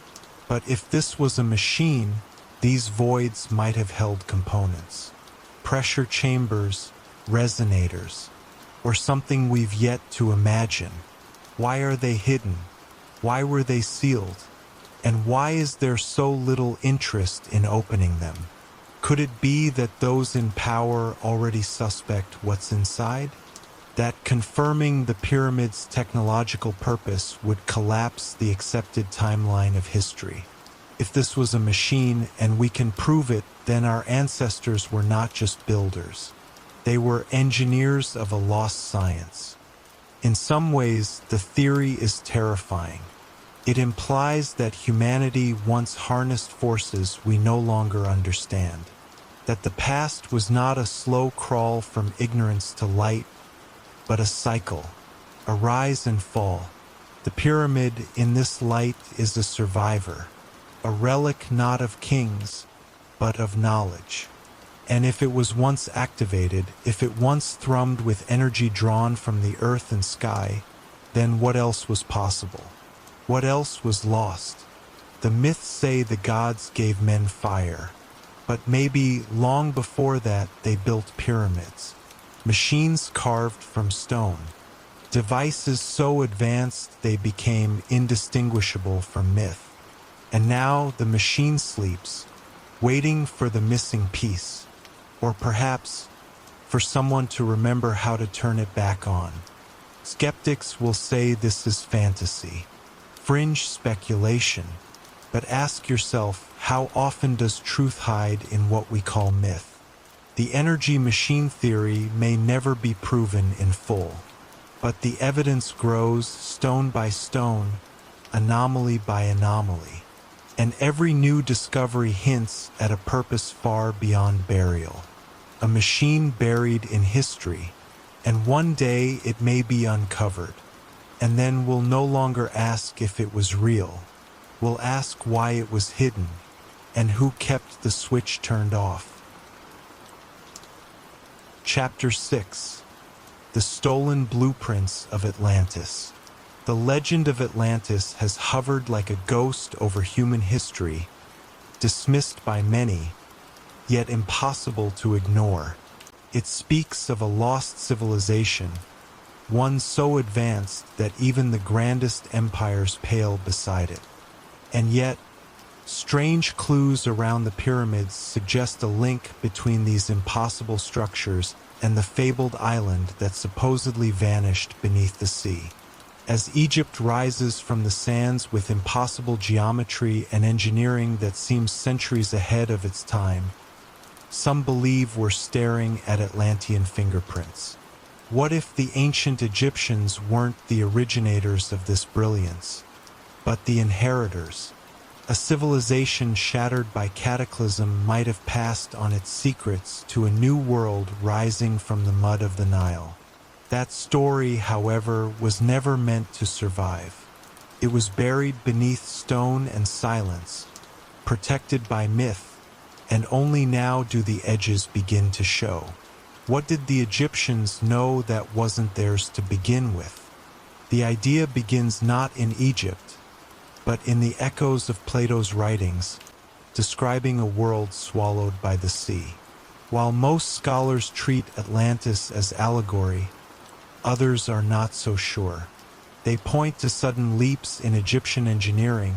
But if this was a machine, these voids might have held components. Pressure chambers, resonators, or something we've yet to imagine. Why are they hidden? Why were they sealed? And why is there so little interest in opening them? Could it be that those in power already suspect what's inside? That confirming the pyramid's technological purpose would collapse the accepted timeline of history. If this was a machine and we can prove it, then our ancestors were not just builders. They were engineers of a lost science. In some ways, the theory is terrifying. It implies that humanity once harnessed forces we no longer understand. that the past was not a slow crawl from ignorance to light, but a cycle, a rise and fall. The pyramid in this light is a survivor, a relic not of kings, but of knowledge. And if it was once activated, if it once thrummed with energy drawn from the earth and sky, then what else was possible? What else was lost? The myths say the gods gave men fire, but maybe long before that they built pyramids, machines carved from stone, devices so advanced they became indistinguishable from myth. And now the machine sleeps, waiting for the missing piece, or perhaps for someone to remember how to turn it back on. Skeptics will say this is fantasy, fringe speculation, but ask yourself, how often does truth hide in what we call myth? The energy machine theory may never be proven in full, but the evidence grows stone by stone, anomaly by anomaly, and every new discovery hints at a purpose far beyond burial. A machine buried in history, and one day it may be uncovered, and then we'll no longer ask if it was real. We'll ask why it was hidden, and who kept the switch turned off. Chapter 6. The Stolen Blueprints of Atlantis. The legend of Atlantis has hovered like a ghost over human history, dismissed by many, yet impossible to ignore. It speaks of a lost civilization, one so advanced that even the grandest empires pale beside it. And yet, strange clues around the pyramids suggest a link between these impossible structures and the fabled island that supposedly vanished beneath the sea. As Egypt rises from the sands with impossible geometry and engineering that seems centuries ahead of its time, some believe we're staring at Atlantean fingerprints. What if the ancient Egyptians weren't the originators of this brilliance, but the inheritors? A civilization shattered by cataclysm might have passed on its secrets to a new world rising from the mud of the Nile. That story, however, was never meant to survive. It was buried beneath stone and silence, protected by myth, and only now do the edges begin to show. What did the Egyptians know that wasn't theirs to begin with? The idea begins not in Egypt, but in the echoes of Plato's writings, describing a world swallowed by the sea. While most scholars treat Atlantis as allegory, others are not so sure. They point to sudden leaps in Egyptian engineering,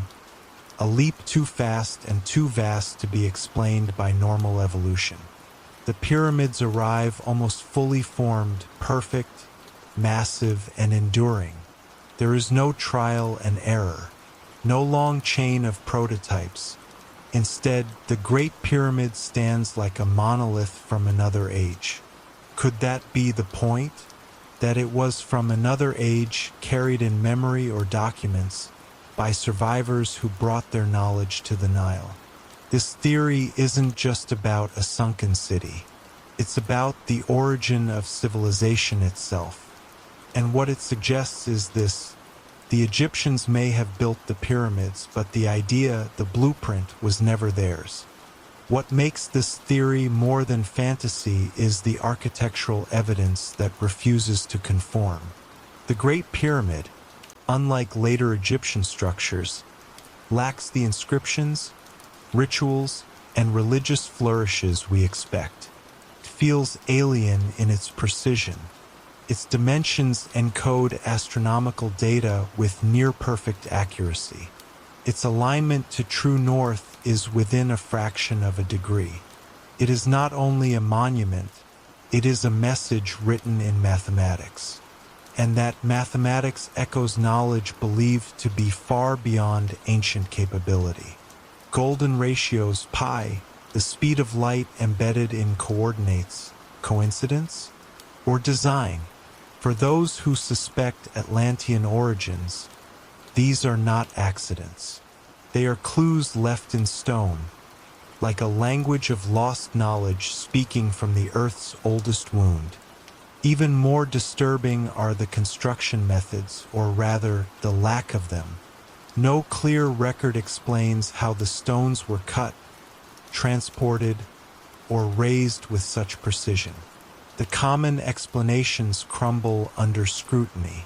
a leap too fast and too vast to be explained by normal evolution. The pyramids arrive almost fully formed, perfect, massive, and enduring. There is no trial and error, no long chain of prototypes. Instead, the Great Pyramid stands like a monolith from another age. Could that be the point? That it was from another age, carried in memory or documents, by survivors who brought their knowledge to the Nile. This theory isn't just about a sunken city. It's about the origin of civilization itself. And what it suggests is this: the Egyptians may have built the pyramids, but the idea, the blueprint, was never theirs. What makes this theory more than fantasy is the architectural evidence that refuses to conform. The Great Pyramid, unlike later Egyptian structures, lacks the inscriptions, rituals, and religious flourishes we expect. It feels alien in its precision. Its dimensions encode astronomical data with near-perfect accuracy. Its alignment to true north is within a fraction of a degree. It is not only a monument, it is a message written in mathematics. And that mathematics echoes knowledge believed to be far beyond ancient capability. Golden ratios, pi, the speed of light embedded in coordinates, coincidence? Or design? For those who suspect Atlantean origins, these are not accidents. They are clues left in stone, like a language of lost knowledge speaking from the Earth's oldest wound. Even more disturbing are the construction methods, or rather, the lack of them. No clear record explains how the stones were cut, transported, or raised with such precision. The common explanations crumble under scrutiny.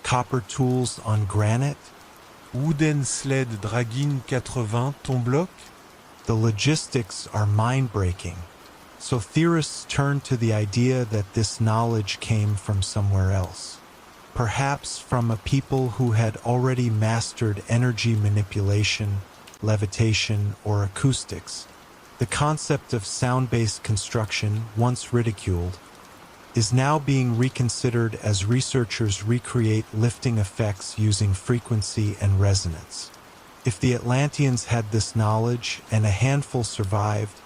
Copper tools on granite? Wooden sled draguine 80 ton bloc? The logistics are mind-breaking, so theorists turn to the idea that this knowledge came from somewhere else. Perhaps from a people who had already mastered energy manipulation, levitation, or acoustics. The concept of sound-based construction, once ridiculed, is now being reconsidered as researchers recreate lifting effects using frequency and resonance. If the Atlanteans had this knowledge and a handful survived,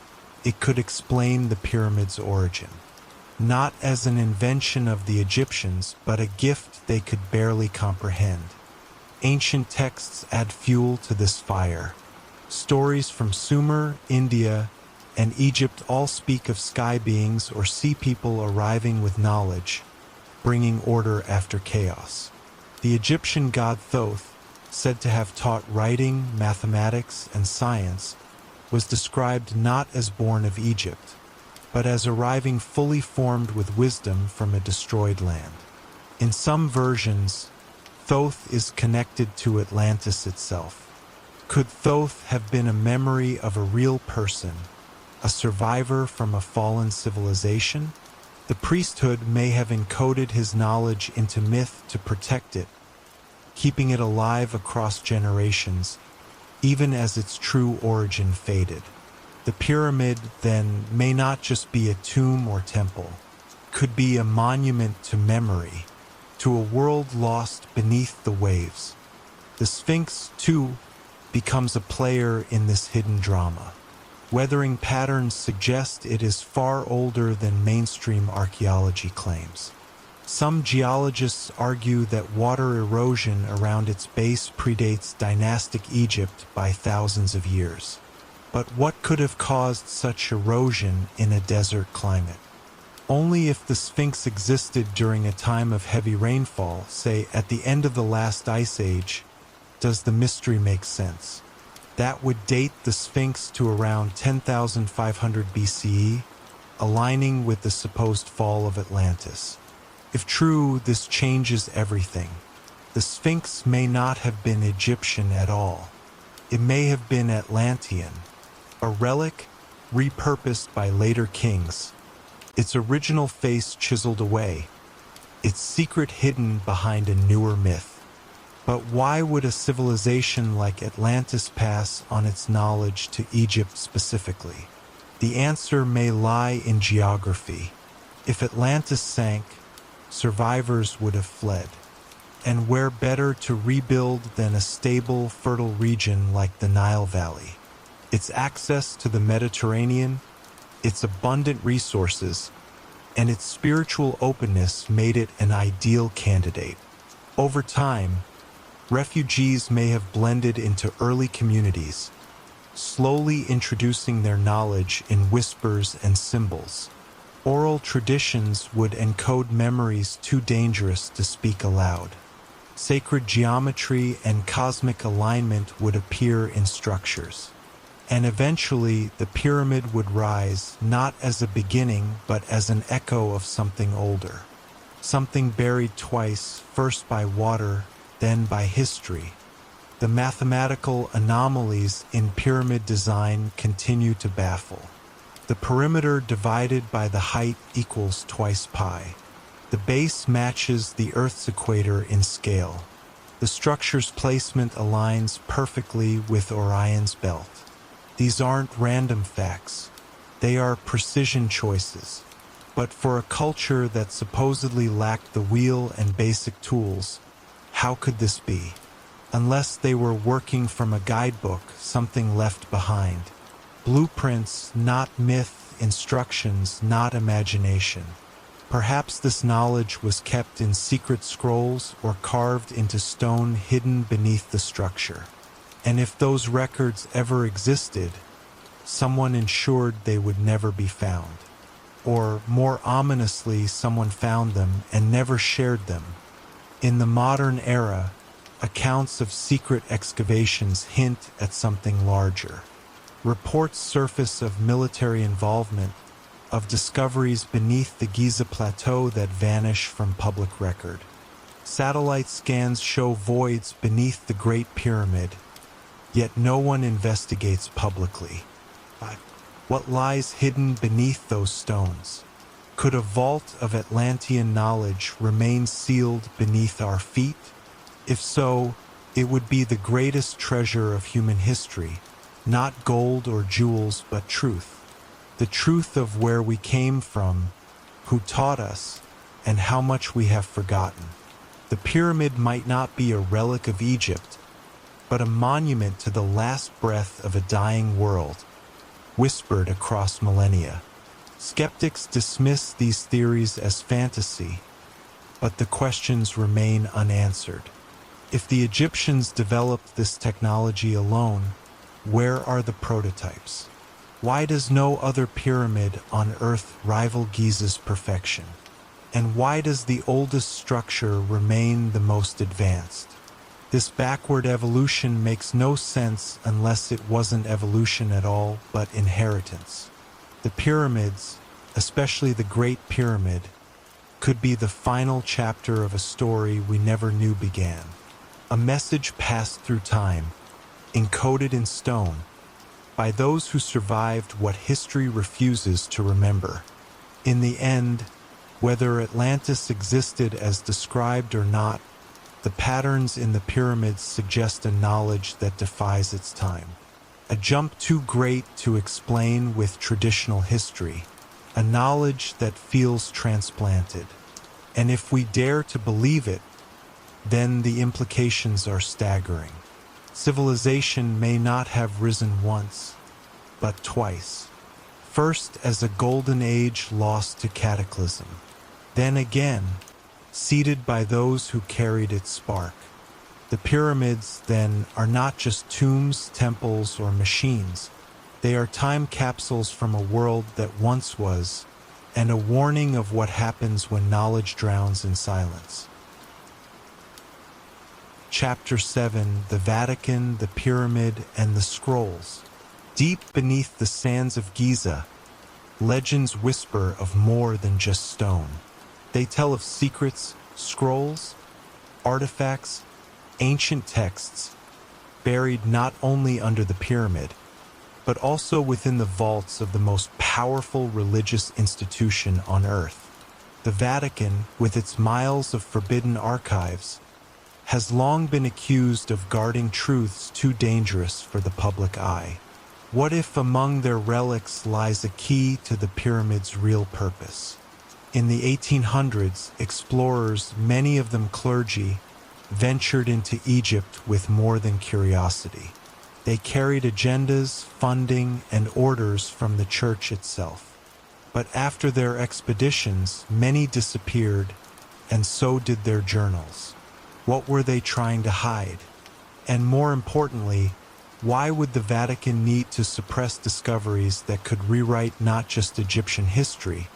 it could explain the pyramid's origin. Not as an invention of the Egyptians, but a gift they could barely comprehend. Ancient texts add fuel to this fire. Stories from Sumer, India, and Egypt all speak of sky beings or sea people arriving with knowledge, bringing order after chaos. The Egyptian god Thoth, said to have taught writing, mathematics, and science, was described not as born of Egypt, but as arriving fully formed with wisdom from a destroyed land. In some versions, Thoth is connected to Atlantis itself. Could Thoth have been a memory of a real person, a survivor from a fallen civilization? The priesthood may have encoded his knowledge into myth to protect it, keeping it alive across generations, even as its true origin faded. The pyramid, then, may not just be a tomb or temple, could be a monument to memory, to a world lost beneath the waves. The Sphinx, too, becomes a player in this hidden drama. Weathering patterns suggest it is far older than mainstream archaeology claims. Some geologists argue that water erosion around its base predates dynastic Egypt by thousands of years. But what could have caused such erosion in a desert climate? Only if the Sphinx existed during a time of heavy rainfall, say at the end of the last ice age, does the mystery make sense. That would date the Sphinx to around 10,500 BCE, aligning with the supposed fall of Atlantis. If true, this changes everything. The Sphinx may not have been Egyptian at all. It may have been Atlantean, a relic repurposed by later kings, its original face chiseled away, its secret hidden behind a newer myth. But why would a civilization like Atlantis pass on its knowledge to Egypt specifically? The answer may lie in geography. If Atlantis sank, survivors would have fled. And where better to rebuild than a stable, fertile region like the Nile Valley? Its access to the Mediterranean, its abundant resources, and its spiritual openness made it an ideal candidate. Over time, refugees may have blended into early communities, slowly introducing their knowledge in whispers and symbols. Oral traditions would encode memories too dangerous to speak aloud. Sacred geometry and cosmic alignment would appear in structures. And eventually, the pyramid would rise not as a beginning, but as an echo of something older. Something buried twice, first by water, then by history. The mathematical anomalies in pyramid design continue to baffle. The perimeter divided by the height equals twice pi. The base matches the Earth's equator in scale. The structure's placement aligns perfectly with Orion's belt. These aren't random facts. They are precision choices. But for a culture that supposedly lacked the wheel and basic tools, how could this be? Unless they were working from a guidebook, something left behind. Blueprints, not myth, instructions, not imagination. Perhaps this knowledge was kept in secret scrolls or carved into stone hidden beneath the structure. And if those records ever existed, someone ensured they would never be found. Or, more ominously, someone found them and never shared them. In the modern era, accounts of secret excavations hint at something larger. Reports surface of military involvement, of discoveries beneath the Giza Plateau that vanish from public record. Satellite scans show voids beneath the Great Pyramid, yet no one investigates publicly. What lies hidden beneath those stones? Could a vault of Atlantean knowledge remain sealed beneath our feet? If so, it would be the greatest treasure of human history, not gold or jewels, but truth. The truth of where we came from, who taught us, and how much we have forgotten. The pyramid might not be a relic of Egypt, but a monument to the last breath of a dying world, whispered across millennia. Skeptics dismiss these theories as fantasy, but the questions remain unanswered. If the Egyptians developed this technology alone, where are the prototypes? Why does no other pyramid on Earth rival Giza's perfection? And why does the oldest structure remain the most advanced? This backward evolution makes no sense unless it wasn't evolution at all, but inheritance. The pyramids, especially the Great Pyramid, could be the final chapter of a story we never knew began. A message passed through time, encoded in stone, by those who survived what history refuses to remember. In the end, whether Atlantis existed as described or not, the patterns in the pyramids suggest a knowledge that defies its time. A jump too great to explain with traditional history, a knowledge that feels transplanted. And if we dare to believe it, then the implications are staggering. Civilization may not have risen once, but twice. First as a golden age lost to cataclysm, then again, seeded by those who carried its spark. The pyramids, then, are not just tombs, temples, or machines. They are time capsules from a world that once was, and a warning of what happens when knowledge drowns in silence. Chapter 7: The Vatican, the Pyramid, and the Scrolls. Deep beneath the sands of Giza, legends whisper of more than just stone. They tell of secrets, scrolls, artifacts, ancient texts, buried not only under the pyramid, but also within the vaults of the most powerful religious institution on Earth. The Vatican, with its miles of forbidden archives, has long been accused of guarding truths too dangerous for the public eye. What if among their relics lies a key to the pyramid's real purpose? In the 1800s, explorers, many of them clergy, ventured into Egypt with more than curiosity. They carried agendas, funding, and orders from the church itself. But after their expeditions, many disappeared, and so did their journals. What were they trying to hide? And more importantly, why would the Vatican need to suppress discoveries that could rewrite not just Egyptian history,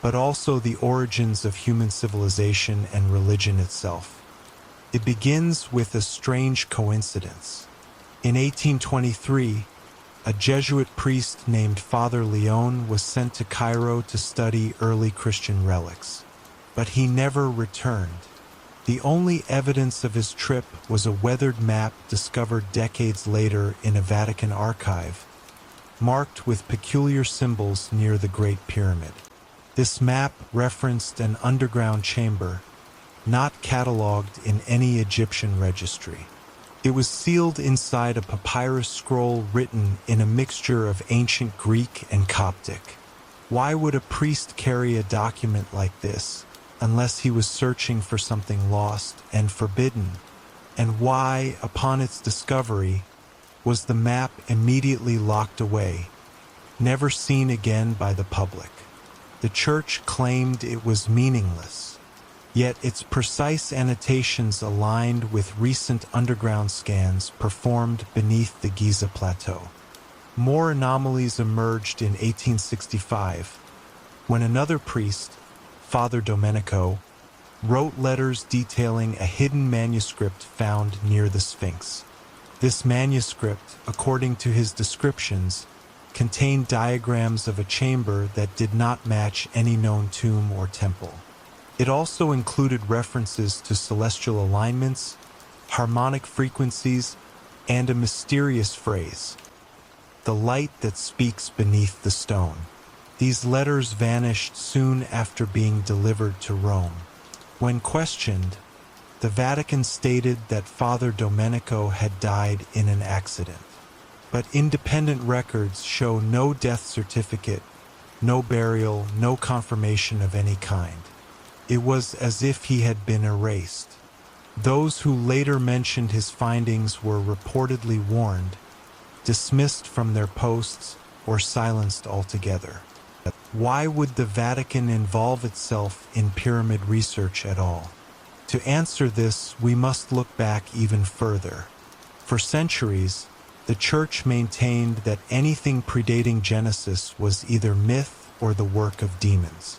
but also the origins of human civilization and religion itself? It begins with a strange coincidence. In 1823, a Jesuit priest named Father Leon was sent to Cairo to study early Christian relics, but he never returned. The only evidence of his trip was a weathered map discovered decades later in a Vatican archive, marked with peculiar symbols near the Great Pyramid. This map referenced an underground chamber, not catalogued in any Egyptian registry. It was sealed inside a papyrus scroll written in a mixture of ancient Greek and Coptic. Why would a priest carry a document like this, unless he was searching for something lost and forbidden? And why, upon its discovery, was the map immediately locked away, never seen again by the public? The church claimed it was meaningless, yet its precise annotations aligned with recent underground scans performed beneath the Giza Plateau. More anomalies emerged in 1865, when another priest, Father Domenico, wrote letters detailing a hidden manuscript found near the Sphinx. This manuscript, according to his descriptions, contained diagrams of a chamber that did not match any known tomb or temple. It also included references to celestial alignments, harmonic frequencies, and a mysterious phrase, "the light that speaks beneath the stone." These letters vanished soon after being delivered to Rome. When questioned, the Vatican stated that Father Domenico had died in an accident. But independent records show no death certificate, no burial, no confirmation of any kind. It was as if he had been erased. Those who later mentioned his findings were reportedly warned, dismissed from their posts, or silenced altogether. Why would the Vatican involve itself in pyramid research at all? To answer this, we must look back even further. For centuries, the Church maintained that anything predating Genesis was either myth or the work of demons.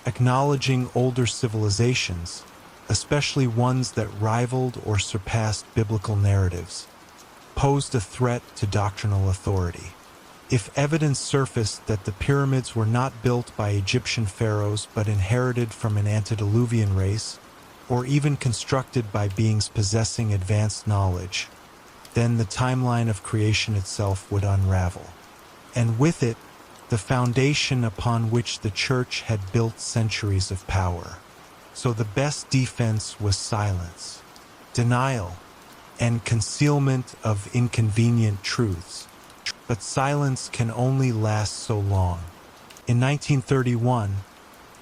Acknowledging older civilizations, especially ones that rivaled or surpassed biblical narratives, posed a threat to doctrinal authority. If evidence surfaced that the pyramids were not built by Egyptian pharaohs but inherited from an antediluvian race, or even constructed by beings possessing advanced knowledge, then the timeline of creation itself would unravel. And with it, the foundation upon which the Church had built centuries of power. So the best defense was silence, denial, and concealment of inconvenient truths. But silence can only last so long. In 1931,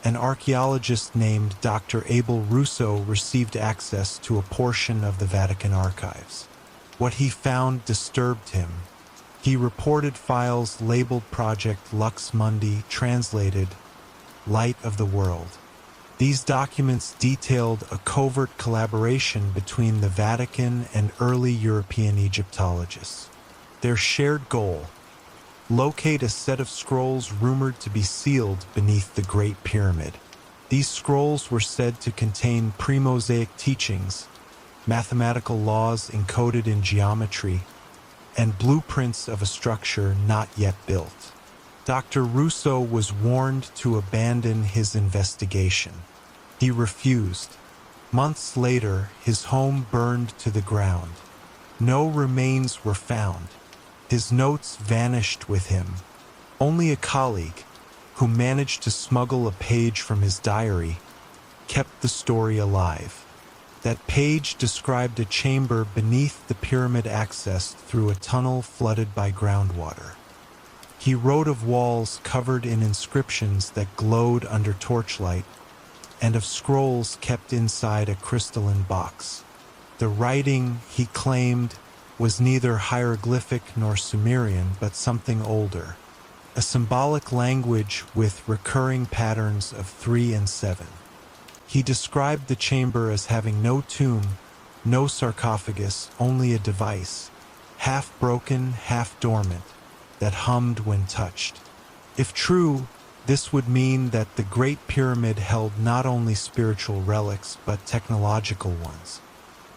an archaeologist named Dr. Abel Russo received access to a portion of the Vatican archives. What he found disturbed him. He reported files labeled Project Lux Mundi, translated Light of the World. These documents detailed a covert collaboration between the Vatican and early European Egyptologists. Their shared goal: locate a set of scrolls rumored to be sealed beneath the Great Pyramid. These scrolls were said to contain pre-Mosaic teachings, mathematical laws encoded in geometry, and blueprints of a structure not yet built. Dr. Russo was warned to abandon his investigation. He refused. Months later, his home burned to the ground. No remains were found. His notes vanished with him. Only a colleague, who managed to smuggle a page from his diary, kept the story alive. That page described a chamber beneath the pyramid accessed through a tunnel flooded by groundwater. He wrote of walls covered in inscriptions that glowed under torchlight, and of scrolls kept inside a crystalline box. The writing, he claimed, was neither hieroglyphic nor Sumerian, but something older, a symbolic language with recurring patterns of 3 and 7. He described the chamber as having no tomb, no sarcophagus, only a device, half broken, half dormant, that hummed when touched. If true, this would mean that the Great Pyramid held not only spiritual relics but technological ones,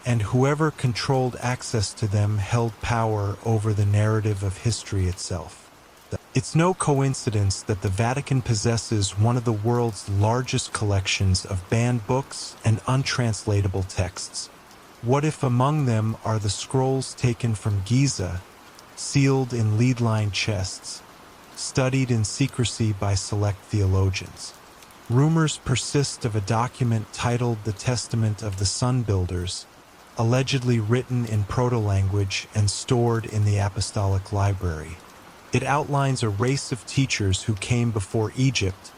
and whoever controlled access to them held power over the narrative of history itself. It's no coincidence that the Vatican possesses one of the world's largest collections of banned books and untranslatable texts. What if among them are the scrolls taken from Giza, sealed in lead-lined chests, studied in secrecy by select theologians? Rumors persist of a document titled The Testament of the Sun Builders, allegedly written in proto-language and stored in the Apostolic Library. It outlines a race of teachers who came before Egypt,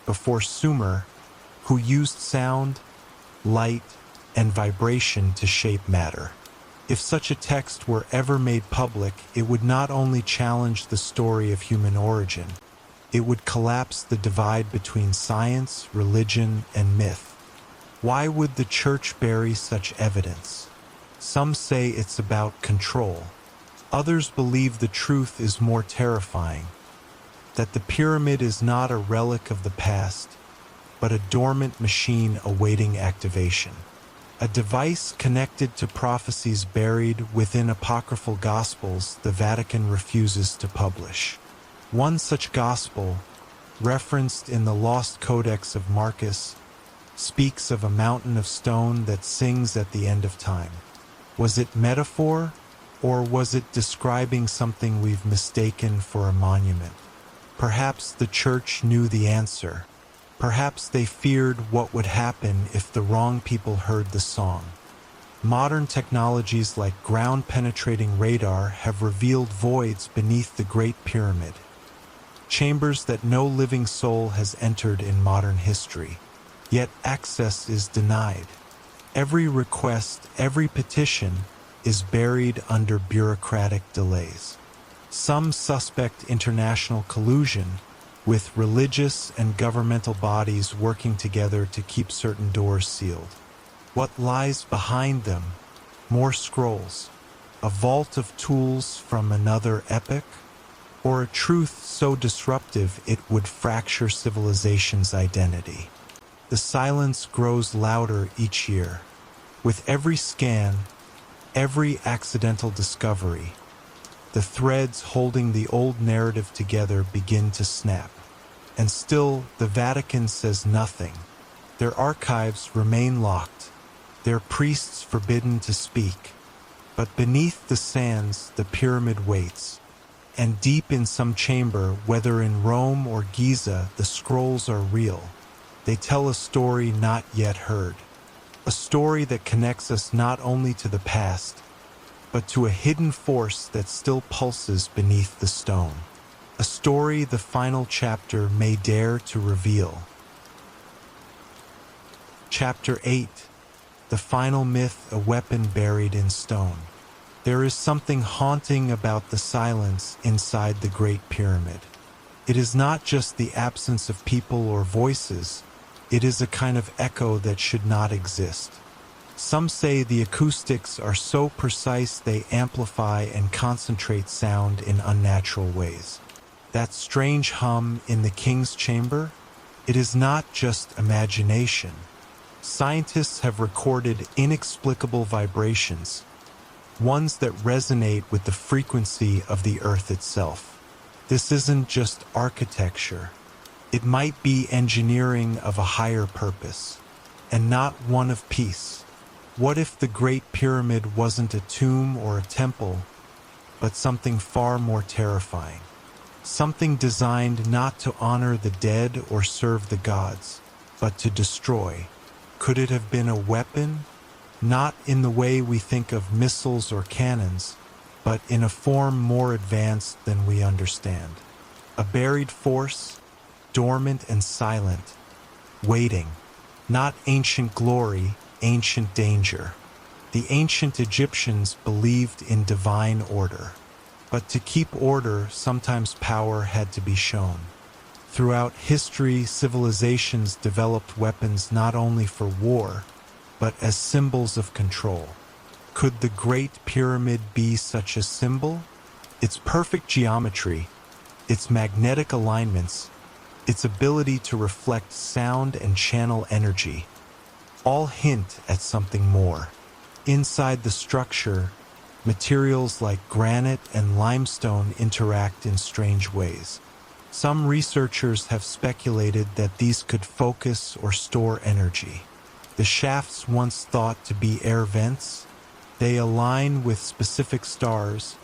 before Sumer, who used sound, light, and vibration to shape matter. If such a text were ever made public, it would not only challenge the story of human origin, it would collapse the divide between science, religion, and myth. Why would the Church bury such evidence? Some say it's about control. Others believe the truth is more terrifying, that the pyramid is not a relic of the past, but a dormant machine awaiting activation. A device connected to prophecies buried within apocryphal gospels the Vatican refuses to publish. One such gospel, referenced in the Lost Codex of Marcus, speaks of a mountain of stone that sings at the end of time. Was it metaphor, or was it describing something we've mistaken for a monument? Perhaps the church knew the answer. Perhaps they feared what would happen if the wrong people heard the song. Modern technologies like ground-penetrating radar have revealed voids beneath the Great Pyramid, chambers that no living soul has entered in modern history, yet access is denied. Every request, every petition is buried under bureaucratic delays. Some suspect international collusion, with religious and governmental bodies working together to keep certain doors sealed. What lies behind them? More scrolls, a vault of tools from another epoch, or a truth so disruptive it would fracture civilization's identity? The silence grows louder each year. With every scan, every accidental discovery, the threads holding the old narrative together begin to snap. And still, the Vatican says nothing. Their archives remain locked, their priests forbidden to speak. But beneath the sands, the pyramid waits. And deep in some chamber, whether in Rome or Giza, the scrolls are real. They tell a story not yet heard. A story that connects us not only to the past, but to a hidden force that still pulses beneath the stone. A story the final chapter may dare to reveal. Chapter 8. The final myth, a weapon buried in stone. There is something haunting about the silence inside the Great Pyramid. It is not just the absence of people or voices, it is a kind of echo that should not exist. Some say the acoustics are so precise they amplify and concentrate sound in unnatural ways. That strange hum in the king's chamber? It is not just imagination. Scientists have recorded inexplicable vibrations, ones that resonate with the frequency of the earth itself. This isn't just architecture. It might be engineering of a higher purpose, and not one of peace. What if the Great Pyramid wasn't a tomb or a temple, but something far more terrifying? Something designed not to honor the dead or serve the gods, but to destroy. Could it have been a weapon? Not in the way we think of missiles or cannons, but in a form more advanced than we understand. A buried force, dormant and silent, waiting. Not ancient glory, ancient danger. The ancient Egyptians believed in divine order. But to keep order, sometimes power had to be shown. Throughout history, civilizations developed weapons not only for war, but as symbols of control. Could the Great Pyramid be such a symbol? Its perfect geometry, its magnetic alignments, its ability to reflect sound and channel energy, all hint at something more. Inside the structure, materials like granite and limestone interact in strange ways. Some researchers have speculated that these could focus or store energy. The shafts, once thought to be air vents, they align with specific stars,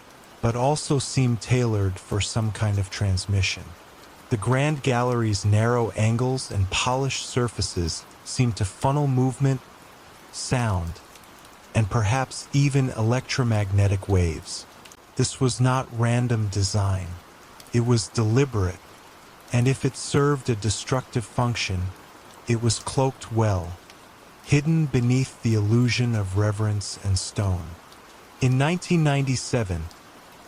but also seem tailored for some kind of transmission. The Grand Gallery's narrow angles and polished surfaces seem to funnel movement, sound, and perhaps even electromagnetic waves. This was not random design. It was deliberate, and if it served a destructive function, it was cloaked well, hidden beneath the illusion of reverence and stone. In 1997,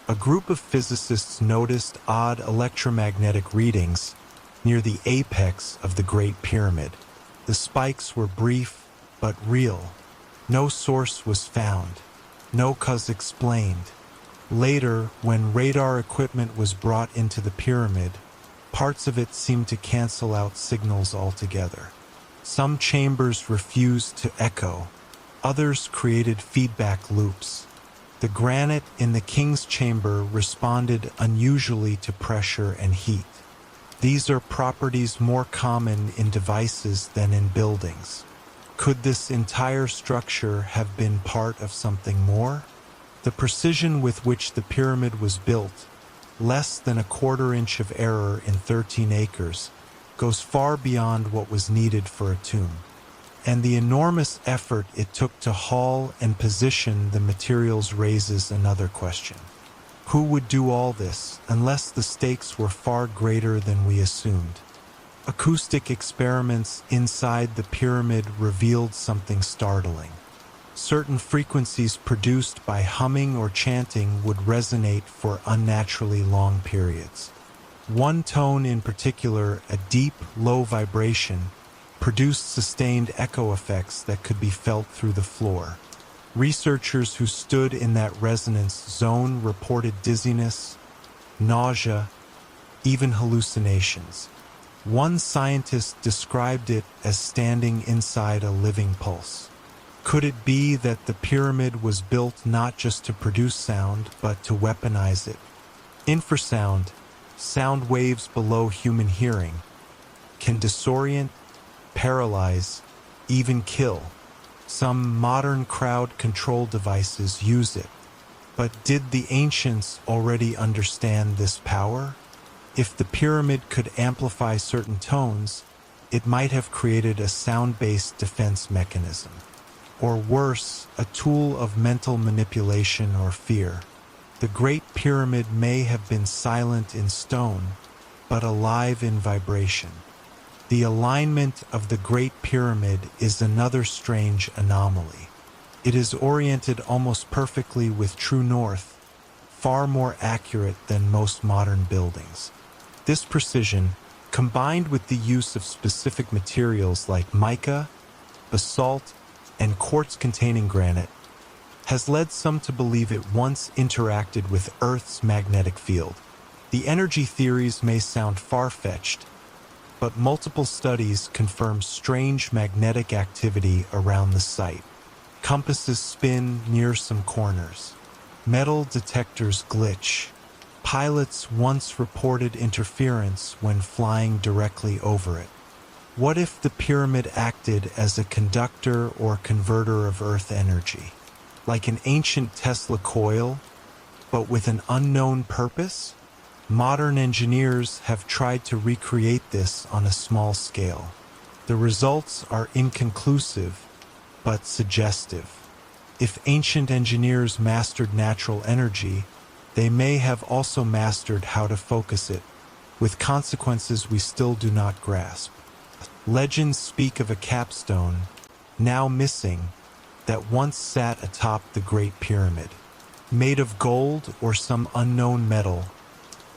a group of physicists noticed odd electromagnetic readings near the apex of the Great Pyramid. The spikes were brief but real. No source was found, no cause explained. Later, when radar equipment was brought into the pyramid, parts of it seemed to cancel out signals altogether. Some chambers refused to echo, others created feedback loops. The granite in the king's chamber responded unusually to pressure and heat. These are properties more common in devices than in buildings. Could this entire structure have been part of something more? The precision with which the pyramid was built, less than a quarter-inch of error in 13 acres, goes far beyond what was needed for a tomb. And the enormous effort it took to haul and position the materials raises another question. Who would do all this unless the stakes were far greater than we assumed? Acoustic experiments inside the pyramid revealed something startling. Certain frequencies produced by humming or chanting would resonate for unnaturally long periods. One tone in particular, a deep, low vibration, produced sustained echo effects that could be felt through the floor. Researchers who stood in that resonance zone reported dizziness, nausea, even hallucinations. One scientist described it as standing inside a living pulse. Could it be that the pyramid was built not just to produce sound, but to weaponize it? Infrasound, sound waves below human hearing, can disorient, paralyze, even kill. Some modern crowd control devices use it. But did the ancients already understand this power? If the pyramid could amplify certain tones, it might have created a sound-based defense mechanism. Or worse, a tool of mental manipulation or fear. The Great Pyramid may have been silent in stone, but alive in vibration. The alignment of the Great Pyramid is another strange anomaly. It is oriented almost perfectly with true north, far more accurate than most modern buildings. This precision, combined with the use of specific materials like mica, basalt, and quartz-containing granite, has led some to believe it once interacted with Earth's magnetic field. The energy theories may sound far-fetched, but multiple studies confirm strange magnetic activity around the site. Compasses spin near some corners. Metal detectors glitch. Pilots once reported interference when flying directly over it. What if the pyramid acted as a conductor or converter of Earth energy, like an ancient Tesla coil, but with an unknown purpose? Modern engineers have tried to recreate this on a small scale. The results are inconclusive, but suggestive. If ancient engineers mastered natural energy, they may have also mastered how to focus it, with consequences we still do not grasp. Legends speak of a capstone, now missing, that once sat atop the Great Pyramid. Made of gold or some unknown metal,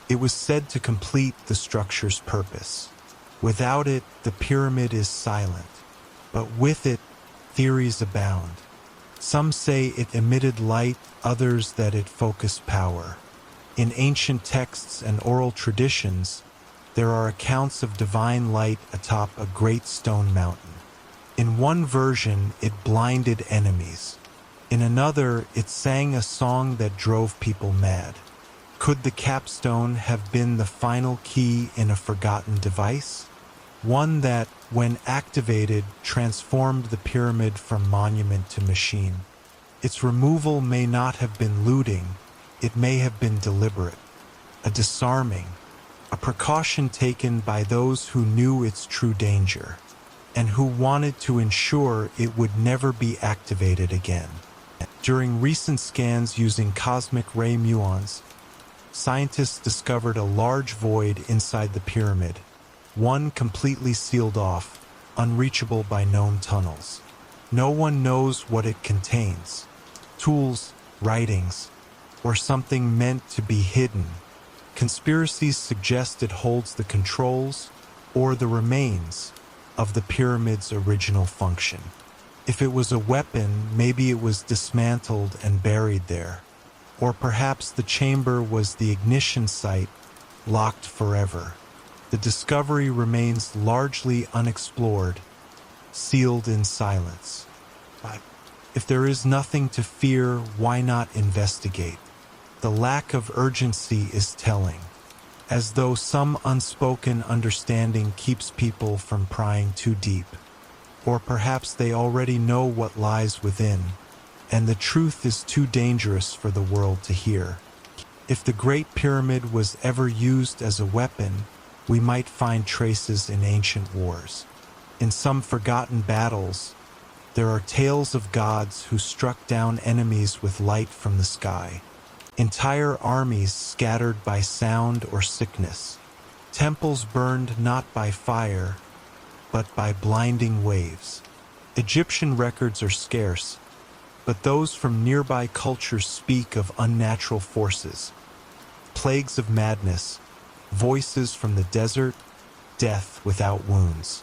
it was said to complete the structure's purpose. Without it, the pyramid is silent, but with it, theories abound. Some say it emitted light, others that it focused power. In ancient texts and oral traditions, there are accounts of divine light atop a great stone mountain. In one version, it blinded enemies. In another, it sang a song that drove people mad. Could the capstone have been the final key in a forgotten device? One that, when activated, transformed the pyramid from monument to machine. Its removal may not have been looting, it may have been deliberate, a disarming, a precaution taken by those who knew its true danger, and who wanted to ensure it would never be activated again. During recent scans using cosmic ray muons, scientists discovered a large void inside the pyramid, one completely sealed off, unreachable by known tunnels. No one knows what it contains. Tools, writings, or something meant to be hidden. Conspiracies suggest it holds the controls or the remains of the pyramid's original function. If it was a weapon, maybe it was dismantled and buried there. Or perhaps the chamber was the ignition site, locked forever. The discovery remains largely unexplored, sealed in silence. But if there is nothing to fear, why not investigate? The lack of urgency is telling, as though some unspoken understanding keeps people from prying too deep. Or perhaps they already know what lies within, and the truth is too dangerous for the world to hear. If the Great Pyramid was ever used as a weapon, we might find traces in ancient wars. In some forgotten battles, there are tales of gods who struck down enemies with light from the sky. Entire armies scattered by sound or sickness. Temples burned not by fire, but by blinding waves. Egyptian records are scarce, but those from nearby cultures speak of unnatural forces, plagues of madness, voices from the desert, death without wounds.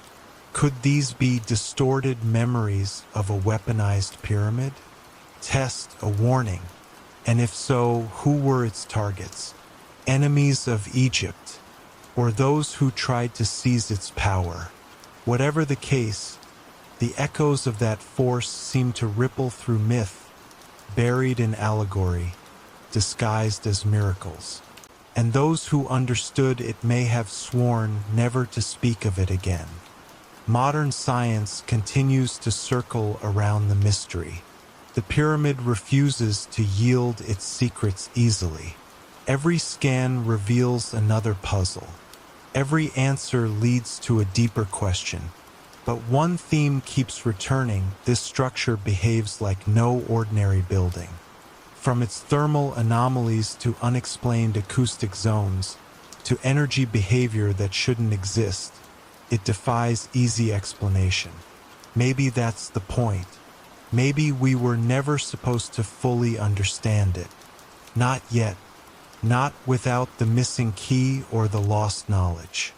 Could these be distorted memories of a weaponized pyramid? Test a warning. And if so, who were its targets? Enemies of Egypt, or those who tried to seize its power? Whatever the case, the echoes of that force seem to ripple through myth, buried in allegory, disguised as miracles. And those who understood it may have sworn never to speak of it again. Modern science continues to circle around the mystery. The pyramid refuses to yield its secrets easily. Every scan reveals another puzzle. Every answer leads to a deeper question. But one theme keeps returning: this structure behaves like no ordinary building. From its thermal anomalies to unexplained acoustic zones, to energy behavior that shouldn't exist, it defies easy explanation. Maybe that's the point. Maybe we were never supposed to fully understand it. Not yet. Not without the missing key or the lost knowledge.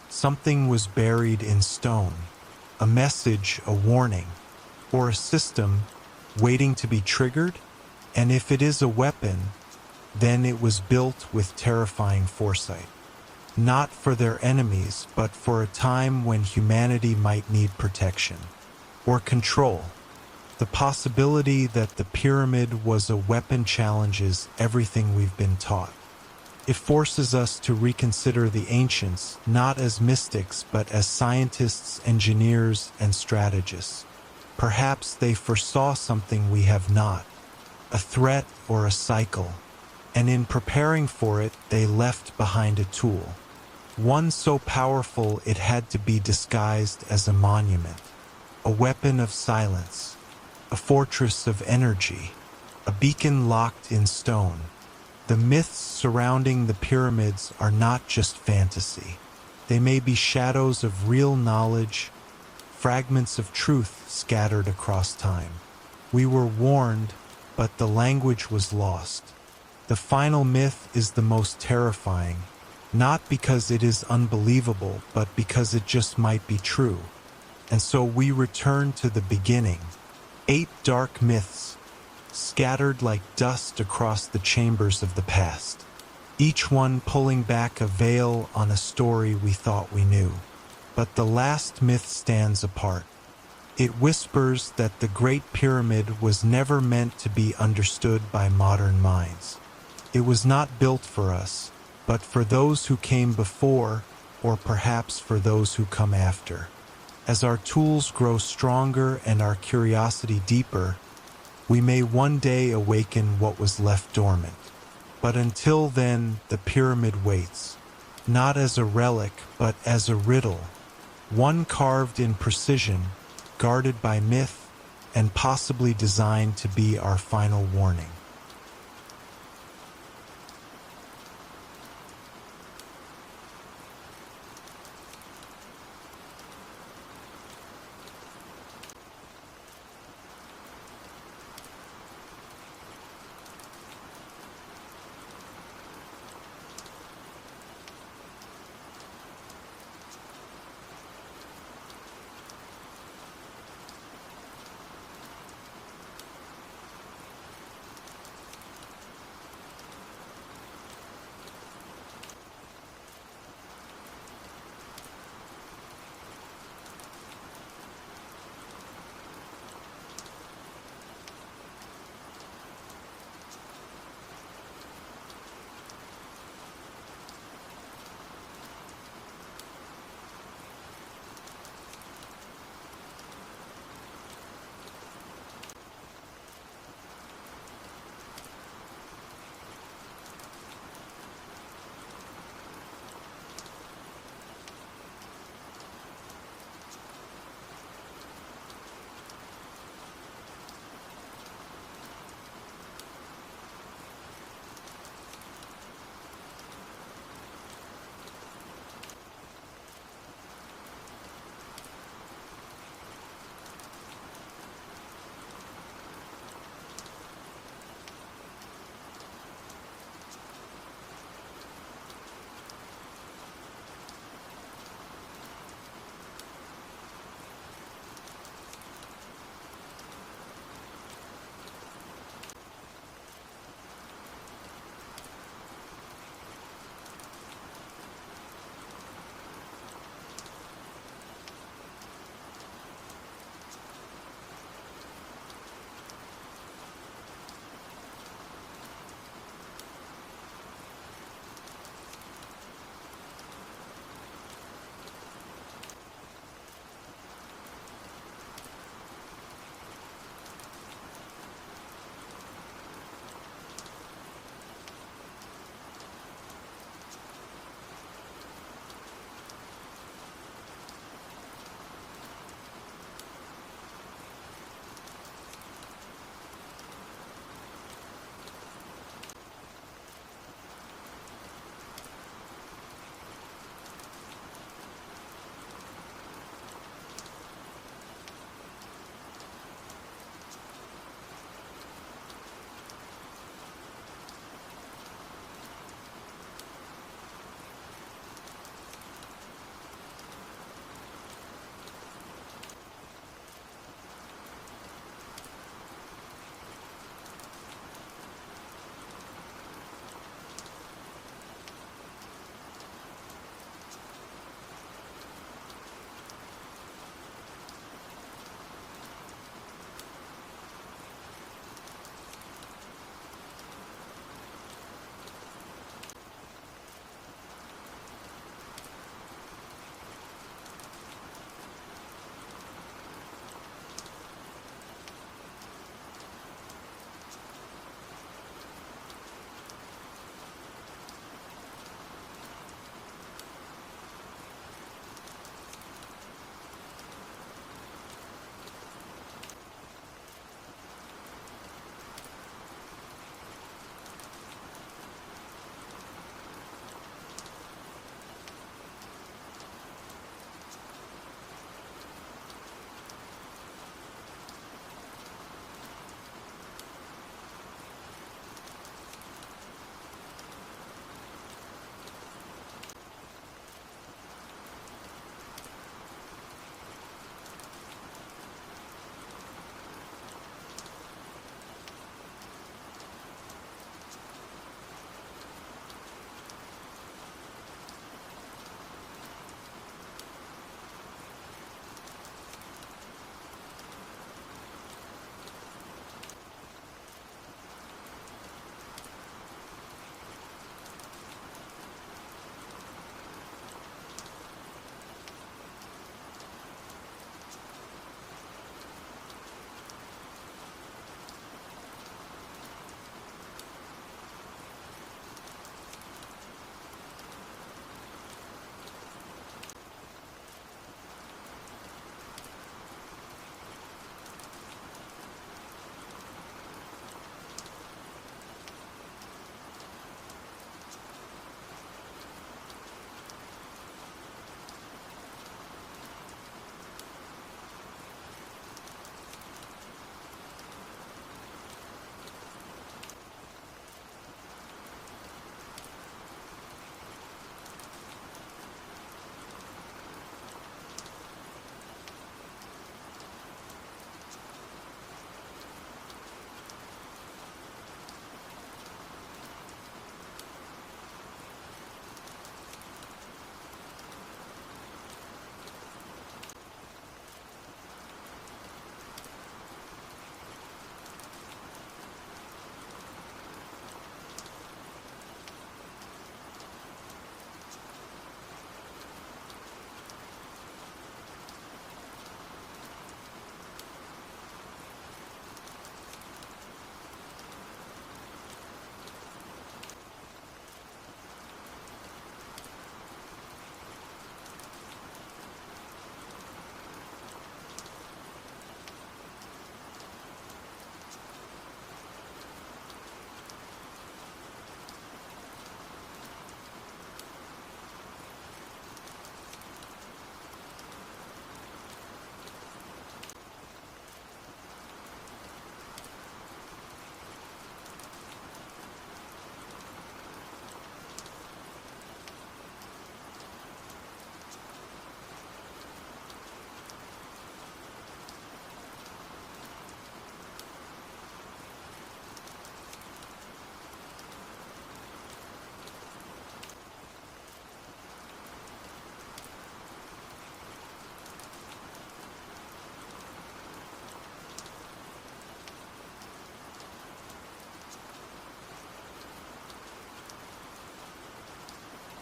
Something was buried in stone. A message, a warning, or a system waiting to be triggered? And if it is a weapon, then it was built with terrifying foresight. Not for their enemies, but for a time when humanity might need protection. Or control. The possibility that the pyramid was a weapon challenges everything we've been taught. It forces us to reconsider the ancients, not as mystics, but as scientists, engineers, and strategists. Perhaps they foresaw something we have not, a threat or a cycle, and in preparing for it, they left behind a tool. One so powerful it had to be disguised as a monument, a weapon of silence, a fortress of energy, a beacon locked in stone. The myths surrounding the pyramids are not just fantasy. They may be shadows of real knowledge, fragments of truth scattered across time. We were warned, but the language was lost. The final myth is the most terrifying, not because it is unbelievable, but because it just might be true. And so we return to the beginning. 8 dark myths, scattered like dust across the chambers of the past, each one pulling back a veil on a story we thought we knew. But the last myth stands apart. It whispers that the Great Pyramid was never meant to be understood by modern minds. It was not built for us, but for those who came before, or perhaps for those who come after. As our tools grow stronger and our curiosity deeper, we may one day awaken what was left dormant. But until then, the pyramid waits, not as a relic, but as a riddle, one carved in precision, guarded by myth, and possibly designed to be our final warning.